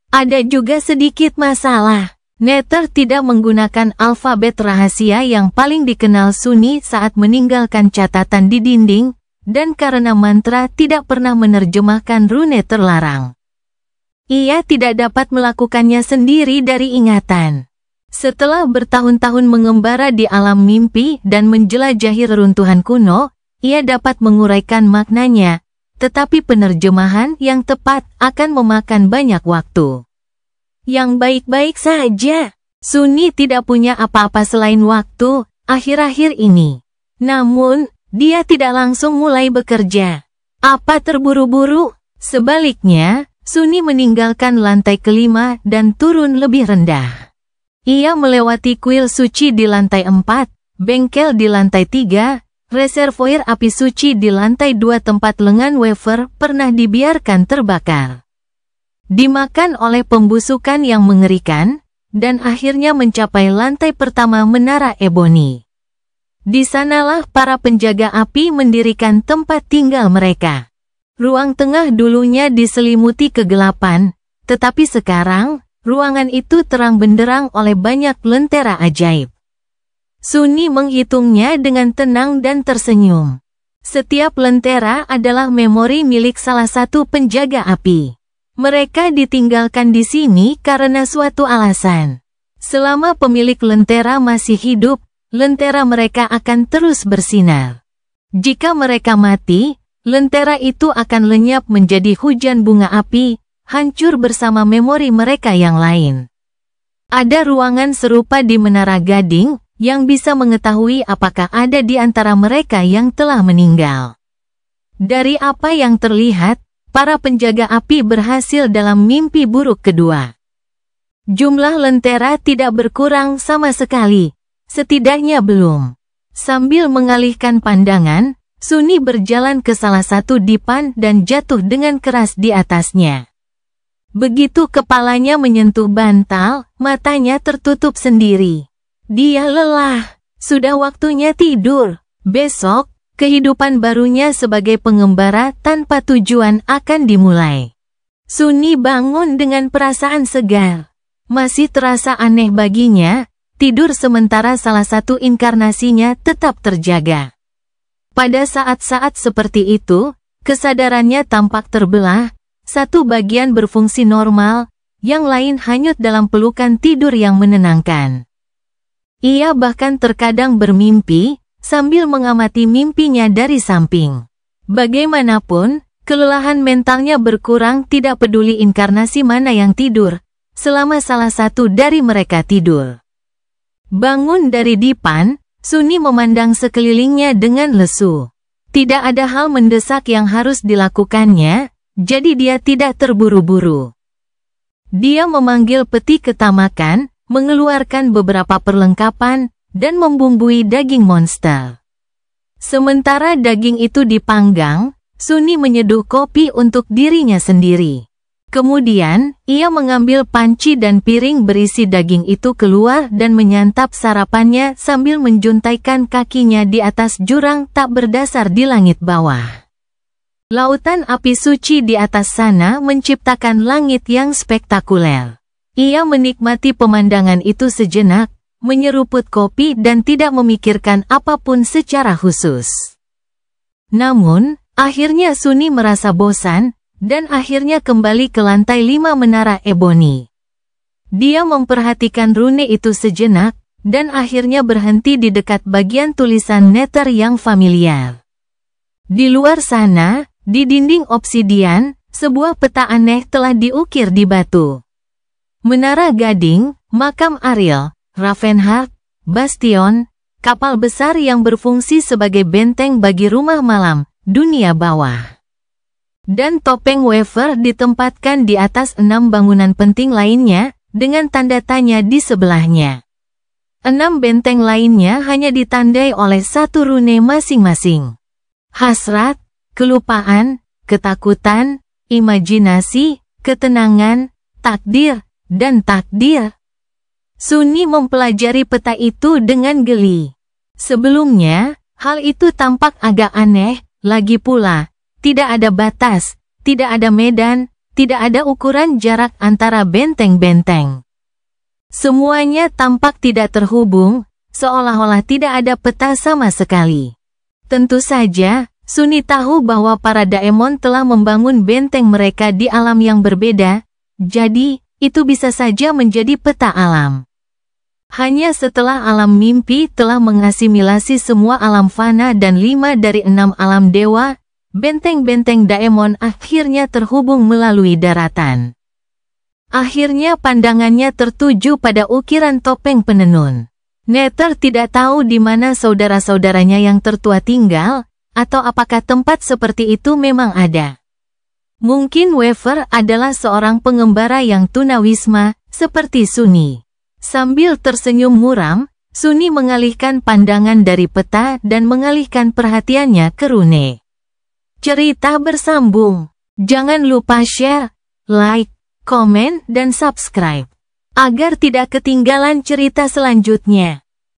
Ada juga sedikit masalah. Nether tidak menggunakan alfabet rahasia yang paling dikenal Sunny saat meninggalkan catatan di dinding, dan karena mantra tidak pernah menerjemahkan rune terlarang. Ia tidak dapat melakukannya sendiri dari ingatan. Setelah bertahun-tahun mengembara di alam mimpi dan menjelajahi reruntuhan kuno, ia dapat menguraikan maknanya, tetapi penerjemahan yang tepat akan memakan banyak waktu. Yang baik-baik saja, Sunny tidak punya apa-apa selain waktu, akhir-akhir ini. Namun, dia tidak langsung mulai bekerja. Apa terburu-buru? Sebaliknya, Sunny meninggalkan lantai kelima dan turun lebih rendah. Ia melewati kuil suci di lantai 4, bengkel di lantai 3, reservoir api suci di lantai 2 tempat lengan wafer pernah dibiarkan terbakar. Dimakan oleh pembusukan yang mengerikan, dan akhirnya mencapai lantai pertama menara eboni. Di sanalah para penjaga api mendirikan tempat tinggal mereka. Ruang tengah dulunya diselimuti kegelapan, tetapi sekarang, ruangan itu terang benderang oleh banyak lentera ajaib. Sunny menghitungnya dengan tenang dan tersenyum. Setiap lentera adalah memori milik salah satu penjaga api. Mereka ditinggalkan di sini karena suatu alasan. Selama pemilik lentera masih hidup, lentera mereka akan terus bersinar. Jika mereka mati, lentera itu akan lenyap menjadi hujan bunga api, hancur bersama memori mereka yang lain. Ada ruangan serupa di Menara Gading, yang bisa mengetahui apakah ada di antara mereka yang telah meninggal. Dari apa yang terlihat, para penjaga api berhasil dalam mimpi buruk kedua. Jumlah lentera tidak berkurang sama sekali, setidaknya belum. Sambil mengalihkan pandangan, Sunny berjalan ke salah satu dipan dan jatuh dengan keras di atasnya. Begitu kepalanya menyentuh bantal, matanya tertutup sendiri. Dia lelah, sudah waktunya tidur. Besok, kehidupan barunya sebagai pengembara tanpa tujuan akan dimulai. Sunny bangun dengan perasaan segar. Masih terasa aneh baginya, tidur sementara salah satu inkarnasinya tetap terjaga. Pada saat-saat seperti itu, kesadarannya tampak terbelah, satu bagian berfungsi normal, yang lain hanyut dalam pelukan tidur yang menenangkan. Ia bahkan terkadang bermimpi, sambil mengamati mimpinya dari samping. Bagaimanapun, kelelahan mentalnya berkurang tidak peduli inkarnasi mana yang tidur, selama salah satu dari mereka tidur. Bangun dari dipan, Sunny memandang sekelilingnya dengan lesu. Tidak ada hal mendesak yang harus dilakukannya, jadi dia tidak terburu-buru. Dia memanggil peti ketamakan, mengeluarkan beberapa perlengkapan, dan membumbui daging monster. Sementara daging itu dipanggang, Sunny menyeduh kopi untuk dirinya sendiri. Kemudian, ia mengambil panci dan piring berisi daging itu keluar dan menyantap sarapannya sambil menjuntaikan kakinya di atas jurang tak berdasar di langit bawah. Lautan api suci di atas sana menciptakan langit yang spektakuler. Ia menikmati pemandangan itu sejenak, menyeruput kopi dan tidak memikirkan apapun secara khusus. Namun, akhirnya Sunny merasa bosan, dan akhirnya kembali ke lantai 5 menara eboni. Dia memperhatikan rune itu sejenak, dan akhirnya berhenti di dekat bagian tulisan Nether yang familiar. Di luar sana, di dinding obsidian, sebuah peta aneh telah diukir di batu. Menara Gading, makam Ariel, Ravenheart, Bastion, kapal besar yang berfungsi sebagai benteng bagi rumah malam, dunia bawah. Dan topeng wafer ditempatkan di atas 6 bangunan penting lainnya, dengan tanda tanya di sebelahnya. 6 benteng lainnya hanya ditandai oleh satu rune masing-masing. Hasrat, kelupaan, ketakutan, imajinasi, ketenangan, takdir, dan takdir. Sunny mempelajari peta itu dengan geli. Sebelumnya, hal itu tampak agak aneh, lagi pula, tidak ada batas, tidak ada medan, tidak ada ukuran jarak antara benteng-benteng. Semuanya tampak tidak terhubung, seolah-olah tidak ada peta sama sekali. Tentu saja, Sunny tahu bahwa para daemon telah membangun benteng mereka di alam yang berbeda, jadi, itu bisa saja menjadi peta alam. Hanya setelah alam mimpi telah mengasimilasi semua alam fana dan 5 dari 6 alam dewa, benteng-benteng daemon akhirnya terhubung melalui daratan. Akhirnya pandangannya tertuju pada ukiran topeng penenun. Nether tidak tahu di mana saudara-saudaranya yang tertua tinggal, atau apakah tempat seperti itu memang ada. Mungkin Wafer adalah seorang pengembara yang tunawisma, seperti Sunny. Sambil tersenyum muram, Sunny mengalihkan pandangan dari peta dan mengalihkan perhatiannya ke rune. Cerita bersambung. Jangan lupa share, like, komen, dan subscribe, agar tidak ketinggalan cerita selanjutnya.